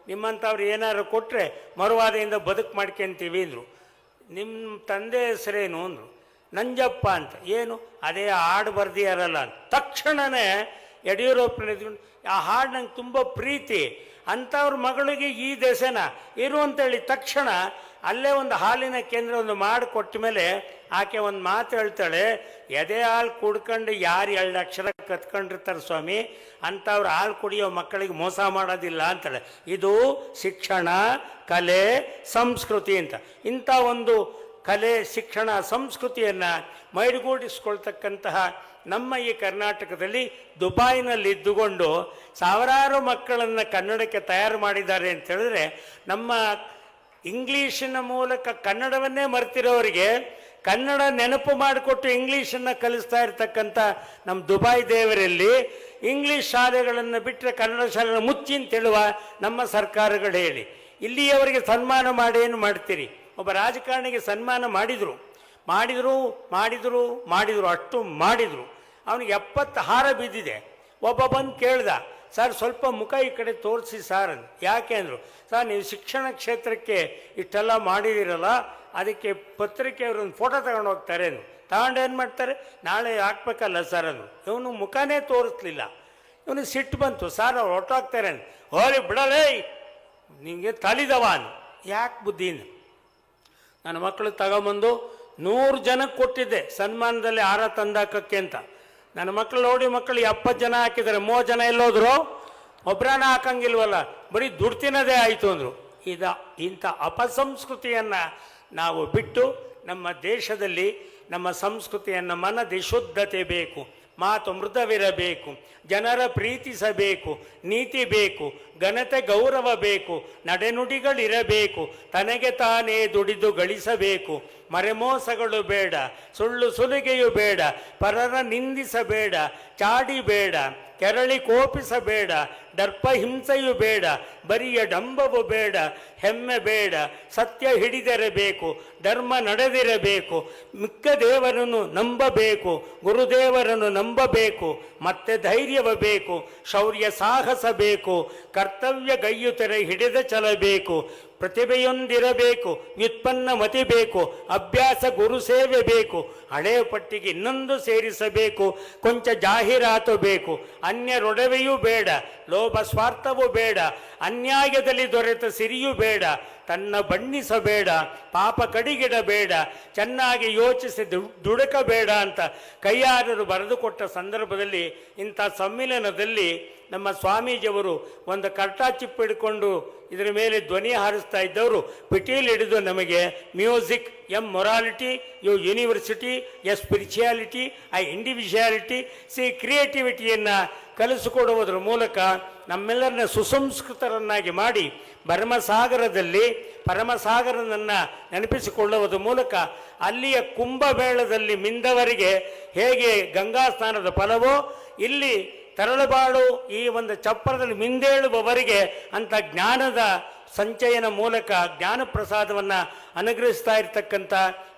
ನಿಮ್ಮಂಥವ್ರು ಏನಾದ್ರು ಕೊಟ್ಟರೆ ಮರುವಾದೆಯಿಂದ ಬದುಕು ಮಾಡ್ಕೊಂತೀವಿ ಅಂದರು. ನಿಮ್ಮ ತಂದೆ ಹೆಸರೇನು ಅಂದರು. ನಂಜಪ್ಪ ಅಂತ. ಏನು? ಅದೇ ಹಾಡು ಬರ್ದಿಯಾರಲ್ಲ ಅಂತ. ತಕ್ಷಣವೇ ಯಡಿಯೂರಪ್ಪನ ಆ ಹಾಡು ನಂಗೆ ತುಂಬ ಪ್ರೀತಿ, ಅಂಥವ್ರ ಮಗಳಿಗೆ ಈ ದೆಸೆನ ಇರು ಅಂತೇಳಿ ತಕ್ಷಣ ಅಲ್ಲೇ ಒಂದು ಹಾಲಿನ ಕೇಂದ್ರ ಒಂದು ಮಾಡಿಕೊಟ್ಟ ಮೇಲೆ ಆಕೆ ಒಂದು ಮಾತು ಹೇಳ್ತಾಳೆ, ಎದೆ ಹಾಲು ಕುಡ್ಕೊಂಡು ಯಾರು 2 ಅಕ್ಷರ ಕತ್ಕೊಂಡಿರ್ತಾರೆ ಸ್ವಾಮಿ, ಅಂಥವ್ರು ಹಾಲು ಕುಡಿಯೋ ಮಕ್ಕಳಿಗೆ ಮೋಸ ಮಾಡೋದಿಲ್ಲ ಅಂತಾಳೆ. ಇದು ಶಿಕ್ಷಣ, ಕಲೆ, ಸಂಸ್ಕೃತಿ ಅಂತ. ಇಂಥ ಒಂದು ಕಲೆ, ಶಿಕ್ಷಣ, ಸಂಸ್ಕೃತಿಯನ್ನು ಮೈಗೂಡಿಸ್ಕೊಳ್ತಕ್ಕಂತಹ ನಮ್ಮ ಈ ಕರ್ನಾಟಕದಲ್ಲಿ ದುಬೈನಲ್ಲಿ ಇದ್ದುಕೊಂಡು ಸಾವಿರಾರು ಮಕ್ಕಳನ್ನು ಕನ್ನಡಕ್ಕೆ ತಯಾರು ಮಾಡಿದ್ದಾರೆ ಅಂತ ಹೇಳಿದ್ರೆ, ನಮ್ಮ ಇಂಗ್ಲೀಷಿನ ಮೂಲಕ ಕನ್ನಡವನ್ನೇ ಮರೆತಿರೋರಿಗೆ ಕನ್ನಡ ನೆನಪು ಮಾಡಿಕೊಟ್ಟು ಇಂಗ್ಲೀಷನ್ನು ಕಲಿಸ್ತಾ ಇರ್ತಕ್ಕಂಥ ನಮ್ಮ ದುಬೈ ದೇವರಲ್ಲಿ ಇಂಗ್ಲೀಷ್ ಶಾಲೆಗಳನ್ನು ಬಿಟ್ಟರೆ ಕನ್ನಡ ಶಾಲೆಗಳನ್ನು ಮುಚ್ಚಿ ಅಂತೇಳುವ ನಮ್ಮ ಸರ್ಕಾರಗಳು ಹೇಳಿ ಇಲ್ಲಿಯವರಿಗೆ ಸನ್ಮಾನ ಮಾಡೇನು ಮಾಡ್ತೀರಿ? ಒಬ್ಬ ರಾಜಕಾರಣಿಗೆ ಸನ್ಮಾನ ಮಾಡಿದರು ಅಷ್ಟು ಮಾಡಿದರು. ಅವನಿಗೆ 70 ಹಾರ ಬಿದ್ದಿದೆ. ಒಬ್ಬ ಬಂದು ಕೇಳ್ದ, ಸರ್ ಸ್ವಲ್ಪ ಮುಖ ಈ ಕಡೆ ತೋರಿಸಿ ಸರ್ ಅಂದು. ಯಾಕೆ ಅಂದರು. ಸರ್ ನೀವು ಶಿಕ್ಷಣ ಕ್ಷೇತ್ರಕ್ಕೆ ಇಷ್ಟೆಲ್ಲ ಮಾಡಿದಿರಲ್ಲ, ಅದಕ್ಕೆ ಪತ್ರಿಕೆಯವ್ರೊಂದು ಫೋಟೋ ತಗೊಂಡು ಹೋಗ್ತಾರೆ ಅಂದರು. ತಗೊಂಡು ಏನು ಮಾಡ್ತಾರೆ, ನಾಳೆ ಹಾಕ್ಬೇಕಲ್ಲ ಸರ್ ಅಂದರು. ಇವನು ಮುಖನೇ ತೋರಿಸ್ಲಿಲ್ಲ. ಇವನಿಗೆ ಸಿಟ್ಟು ಬಂತು. ಸರ್ ಅವ್ರು ಹೊರಟೋಗ್ತಾರೆ ಅಂದು. ಹೋಲಿ ಬಿಡಲೇ, ನಿಮಗೆ ತಲಿದವಾನ್ ಯಾಕೆ ಬುದ್ಧಿನ. ನನ್ನ ಮಕ್ಕಳು ತಗೊಂಬಂದು 100 ಜನಕ್ಕೆ ಕೊಟ್ಟಿದ್ದೆ ಸನ್ಮಾನದಲ್ಲಿ ಹಾರ ತಂದಾಕಕ್ಕೆ ಅಂತ. ನನ್ನ ಮಕ್ಕಳು ನೋಡಿ, ಮಕ್ಕಳು 70 ಜನ ಹಾಕಿದ್ದಾರೆ, 30 ಜನ ಎಲ್ಲೋದ್ರು, ಒಬ್ಬರಾನ ಹಾಕಂಗಿಲ್ವಲ್ಲ, ಬರೀ ದುಡ್ಡು ತಿನ್ನೋದೇ ಆಯಿತು ಅಂದರು. ಇಂಥ ಅಪಸಂಸ್ಕೃತಿಯನ್ನು ನಾವು ಬಿಟ್ಟು ನಮ್ಮ ದೇಶದಲ್ಲಿ ನಮ್ಮ ಸಂಸ್ಕೃತಿಯನ್ನು ಮನದಿ ಶುದ್ಧತೆ ಬೇಕು, ಮಾತು ಮೃದುವಿರಬೇಕು, ಜನರ ಪ್ರೀತಿಸಬೇಕು, ನೀತಿ ಬೇಕು, ಘನತೆ ಗೌರವ ಬೇಕು, ನಡೆನುಡಿಗಳಿರಬೇಕು, ತನಗೆ ತಾನೇ ದುಡಿದು ಗಳಿಸಬೇಕು, ಮರೆಮೋಸಗಳು ಬೇಡ, ಸುಳ್ಳು ಸುಲಿಗೆಯು ಬೇಡ, ಪರರ ನಿಂದಿಸಬೇಡ, ಚಾಡಿ ಬೇಡ, ಕೆರಳಿ ಕೋಪಿಸಬೇಡ, ದರ್ಪ ಹಿಂಸೆಯು ಬೇಡ, ಬರಿಯ ಡಂಬವು ಬೇಡ, ಹೆಮ್ಮೆ ಬೇಡ, ಸತ್ಯ ಹಿಡಿದಿರಬೇಕು, ಧರ್ಮ ನಡೆದಿರಬೇಕು, ಮಿಕ್ಕ ದೇವರನ್ನು ನಂಬಬೇಕು, ಗುರುದೇವರನ್ನು ನಂಬಬೇಕು, ಮತ್ತೆ ಧೈರ್ಯವ ಬೇಕು, ಶೌರ್ಯ ಸಾಹಸ ಬೇಕು, ಕರ್ತವ್ಯ ಗೈಯುತರೆ ಹಿಡಿದ ಚಲಬೇಕು, ಪ್ರತಿಭೆಯೊಂದಿರಬೇಕು, ವ್ಯುತ್ಪನ್ನ ಮತಿ ಬೇಕು, ಅಭ್ಯಾಸ ಗುರು ಸೇವೆ ಬೇಕು, ಹಳೆಯ ಪಟ್ಟಿಗೆ ಇನ್ನೊಂದು ಸೇರಿಸಬೇಕು, ಕೊಂಚ ಜಾಹೀರಾತು ಬೇಕು, ಅನ್ಯರೊಡವೆಯೂ ಬೇಡ, ಲೋಭ ಸ್ವಾರ್ಥವೂ ಬೇಡ, ಅನ್ಯಾಯದಲ್ಲಿ ದೊರೆತ ಸಿರಿಯೂ ಬೇಡ, ತನ್ನ ಬಣ್ಣಿಸಬೇಡ, ಪಾಪ ಕಡಿಗಿಡಬೇಡ, ಚೆನ್ನಾಗಿ ಯೋಚಿಸಿ ದುಡುಕಬೇಡ ಅಂತ ಕೈಯಾರರು ಬರೆದುಕೊಟ್ಟ ಸಂದರ್ಭದಲ್ಲಿ ಇಂಥ ಸಮ್ಮಿಲನದಲ್ಲಿ ನಮ್ಮ ಸ್ವಾಮೀಜಿಯವರು ಒಂದು ಕರ್ಟಾಚಿಪ್ ಹಿಡ್ಕೊಂಡು ಇದರ ಮೇಲೆ ಧ್ವನಿ ಹಾರಿಸ್ತಾ ಇದ್ದವರು ಪಿಟೀಲ್ ಹಿಡಿದು ನಮಗೆ music M morality, U university, S spirituality, I individuality, ಕ್ರಿಯೇಟಿವಿಟಿಯನ್ನು ಕಲಿಸಿಕೊಡುವುದರ ಮೂಲಕ ನಮ್ಮೆಲ್ಲರನ್ನ ಸುಸಂಸ್ಕೃತರನ್ನಾಗಿ ಮಾಡಿ ಭರಮಸಾಗರದಲ್ಲಿ ಪರಮಸಾಗರನನ್ನು ನೆನಪಿಸಿಕೊಳ್ಳುವುದರ ಮೂಲಕ ಅಲ್ಲಿಯ ಕುಂಭಮೇಳದಲ್ಲಿ ಮಿಂದವರಿಗೆ ಹೇಗೆ ಗಂಗಾ ಸ್ನಾನದ ಫಲವೋ ಇಲ್ಲಿ ತರಳುಬಾಳು ಈ ಒಂದು ಚಪ್ಪರದಲ್ಲಿ ಮಿಂದೇಳುವವರಿಗೆ ಅಂತ ಜ್ಞಾನದ ಸಂಚಯನ ಮೂಲಕ ಜ್ಞಾನ ಪ್ರಸಾದವನ್ನು ಅನುಗ್ರಹಿಸ್ತಾ ಇರತಕ್ಕಂಥ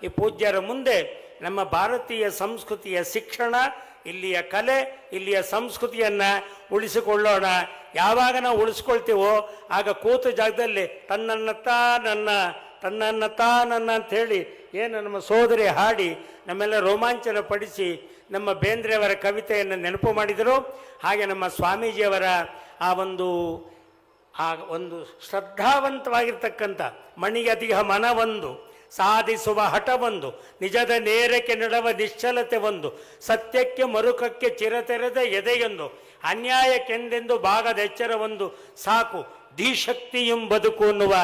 ಈ ಪೂಜ್ಯರ ಮುಂದೆ ನಮ್ಮ ಭಾರತೀಯ ಸಂಸ್ಕೃತಿಯ ಶಿಕ್ಷಣ, ಇಲ್ಲಿಯ ಕಲೆ, ಇಲ್ಲಿಯ ಸಂಸ್ಕೃತಿಯನ್ನು ಉಳಿಸಿಕೊಳ್ಳೋಣ. ಯಾವಾಗ ನಾವು ಉಳಿಸ್ಕೊಳ್ತೀವೋ ಆಗ ಕೂತ ಜಾಗದಲ್ಲಿ ತನ್ನನ್ನತಾ ನನ್ನ ಅಂಥೇಳಿ ಏನು ನಮ್ಮ ಸೋದರಿ ಹಾಡಿ ನಮ್ಮೆಲ್ಲ ರೋಮಾಂಚನ ಪಡಿಸಿ ನಮ್ಮ ಬೇಂದ್ರೆಯವರ ಕವಿತೆಯನ್ನು ನೆನಪು ಮಾಡಿದರು. ಹಾಗೆ ನಮ್ಮ ಸ್ವಾಮೀಜಿಯವರ ಆ ಒಂದು ಶ್ರದ್ಧಾವಂತವಾಗಿರ್ತಕ್ಕಂಥ ಮಣಿಯದಿಹ ಮನವೊಂದು, ಸಾಧಿಸುವ ಹಠವೊಂದು, ನಿಜದ ನೇರಕ್ಕೆ ನಡುವ ನಿಶ್ಚಲತೆ ಒಂದು, ಸತ್ಯಕ್ಕೆ ಮರುಕಕ್ಕೆ ಚಿರತೆರೆದ ಎದೆಯೊಂದು, ಅನ್ಯಾಯಕ್ಕೆಂದೆಂದು ಭಾಗದ ಎಚ್ಚರವೊಂದು ಸಾಕು, ಧೀಶಕ್ತಿಯಂ ಬದುಕು ಅನ್ನುವ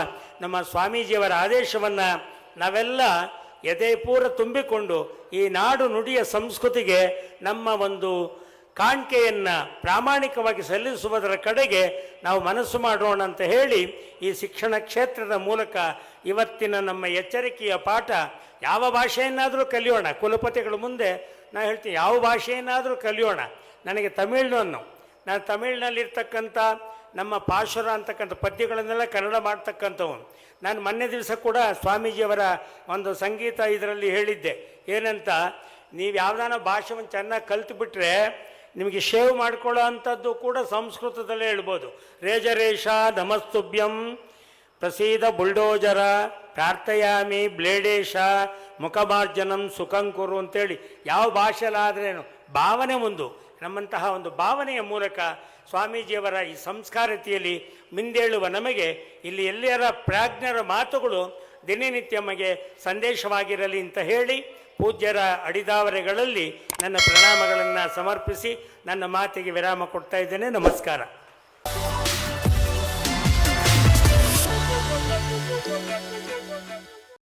ನಮ್ಮ ಸ್ವಾಮೀಜಿಯವರ ಆದೇಶವನ್ನು ನಾವೆಲ್ಲ ಎದೆಪೂರ ತುಂಬಿಕೊಂಡು ಈ ನಾಡು ನುಡಿಯ ಸಂಸ್ಕೃತಿಗೆ ನಮ್ಮ ಒಂದು ಕಾಣಿಕೆಯನ್ನು ಪ್ರಾಮಾಣಿಕವಾಗಿ ಸಲ್ಲಿಸುವುದರ ಕಡೆಗೆ ನಾವು ಮನಸ್ಸು ಮಾಡೋಣ ಅಂತ ಹೇಳಿ ಈ ಶಿಕ್ಷಣ ಕ್ಷೇತ್ರದ ಮೂಲಕ ಇವತ್ತಿನ ನಮ್ಮ ಎಚ್ಚರಿಕೆಯ ಪಾಠ, ಯಾವ ಭಾಷೆಯನ್ನಾದರೂ ಕಲಿಯೋಣ. ಕುಲಪತಿಗಳ ಮುಂದೆ ನಾನು ಹೇಳ್ತೀನಿ, ಯಾವ ಭಾಷೆಯನ್ನಾದರೂ ಕಲಿಯೋಣ. ನನಗೆ ನಾನು ತಮಿಳಿನಲ್ಲಿರ್ತಕ್ಕಂಥ ನಮ್ಮ ಪಾಶುರ ಅಂತಕ್ಕಂಥ ಪದ್ಯಗಳನ್ನೆಲ್ಲ ಕನ್ನಡ ಮಾಡ್ತಕ್ಕಂಥವನು. ನಾನು ಮೊನ್ನೆ ದಿವಸ ಕೂಡ ಸ್ವಾಮೀಜಿಯವರ ಒಂದು ಸಂಗೀತ ಇದರಲ್ಲಿ ಹೇಳಿದ್ದೆ, ಏನಂತ, ನೀವು ಯಾವುದಾನ ಭಾಷೆಯನ್ನು ಚೆನ್ನಾಗಿ ಕಲ್ತುಬಿಟ್ರೆ ನಿಮಗೆ ಶೇವ್ ಮಾಡ್ಕೊಳ್ಳೋ ಅಂಥದ್ದು ಕೂಡ ಸಂಸ್ಕೃತದಲ್ಲೇ ಹೇಳ್ಬೋದು. ರೇಜರೇಷ ನಮಸ್ತುಭ್ಯಂ ಪ್ರಸೀದ ಬುಲ್ಡೋಜರ ಪ್ರಾರ್ಥಯಾಮಿ ಬ್ಲೇಡೇಶ ಮುಖಮಾರ್ಜನಂ ಸುಖಂಕುರು ಅಂತೇಳಿ ಯಾವ ಭಾಷೆಲಾದ್ರೇನು ಭಾವನೆ ಮುಂದು ನಮ್ಮಂತಹ ಒಂದು ಭಾವನೆಯ ಮೂಲಕ ಸ್ವಾಮೀಜಿಯವರ ಈ ಸಂಸ್ಕಾರತೆಯಲ್ಲಿ ಮಿಂದೇಳುವ ನಮಗೆ ಇಲ್ಲಿ ಎಲ್ಲರ ಪ್ರಾಜ್ಞರ ಮಾತುಗಳು ದಿನನಿತ್ಯ ನಮಗೆ ಸಂದೇಶವಾಗಿರಲಿ ಅಂತ ಹೇಳಿ ಪೂಜ್ಯರ ಅಡಿದಾವರೆಗಳಲ್ಲಿ ನನ್ನ ಪ್ರಣಾಮಗಳನ್ನು ಸಮರ್ಪಿಸಿ ನನ್ನ ಮಾತಿಗೆ ವಿರಾಮ ಕೊಡ್ತಾ ಇದ್ದೇನೆ. ನಮಸ್ಕಾರ.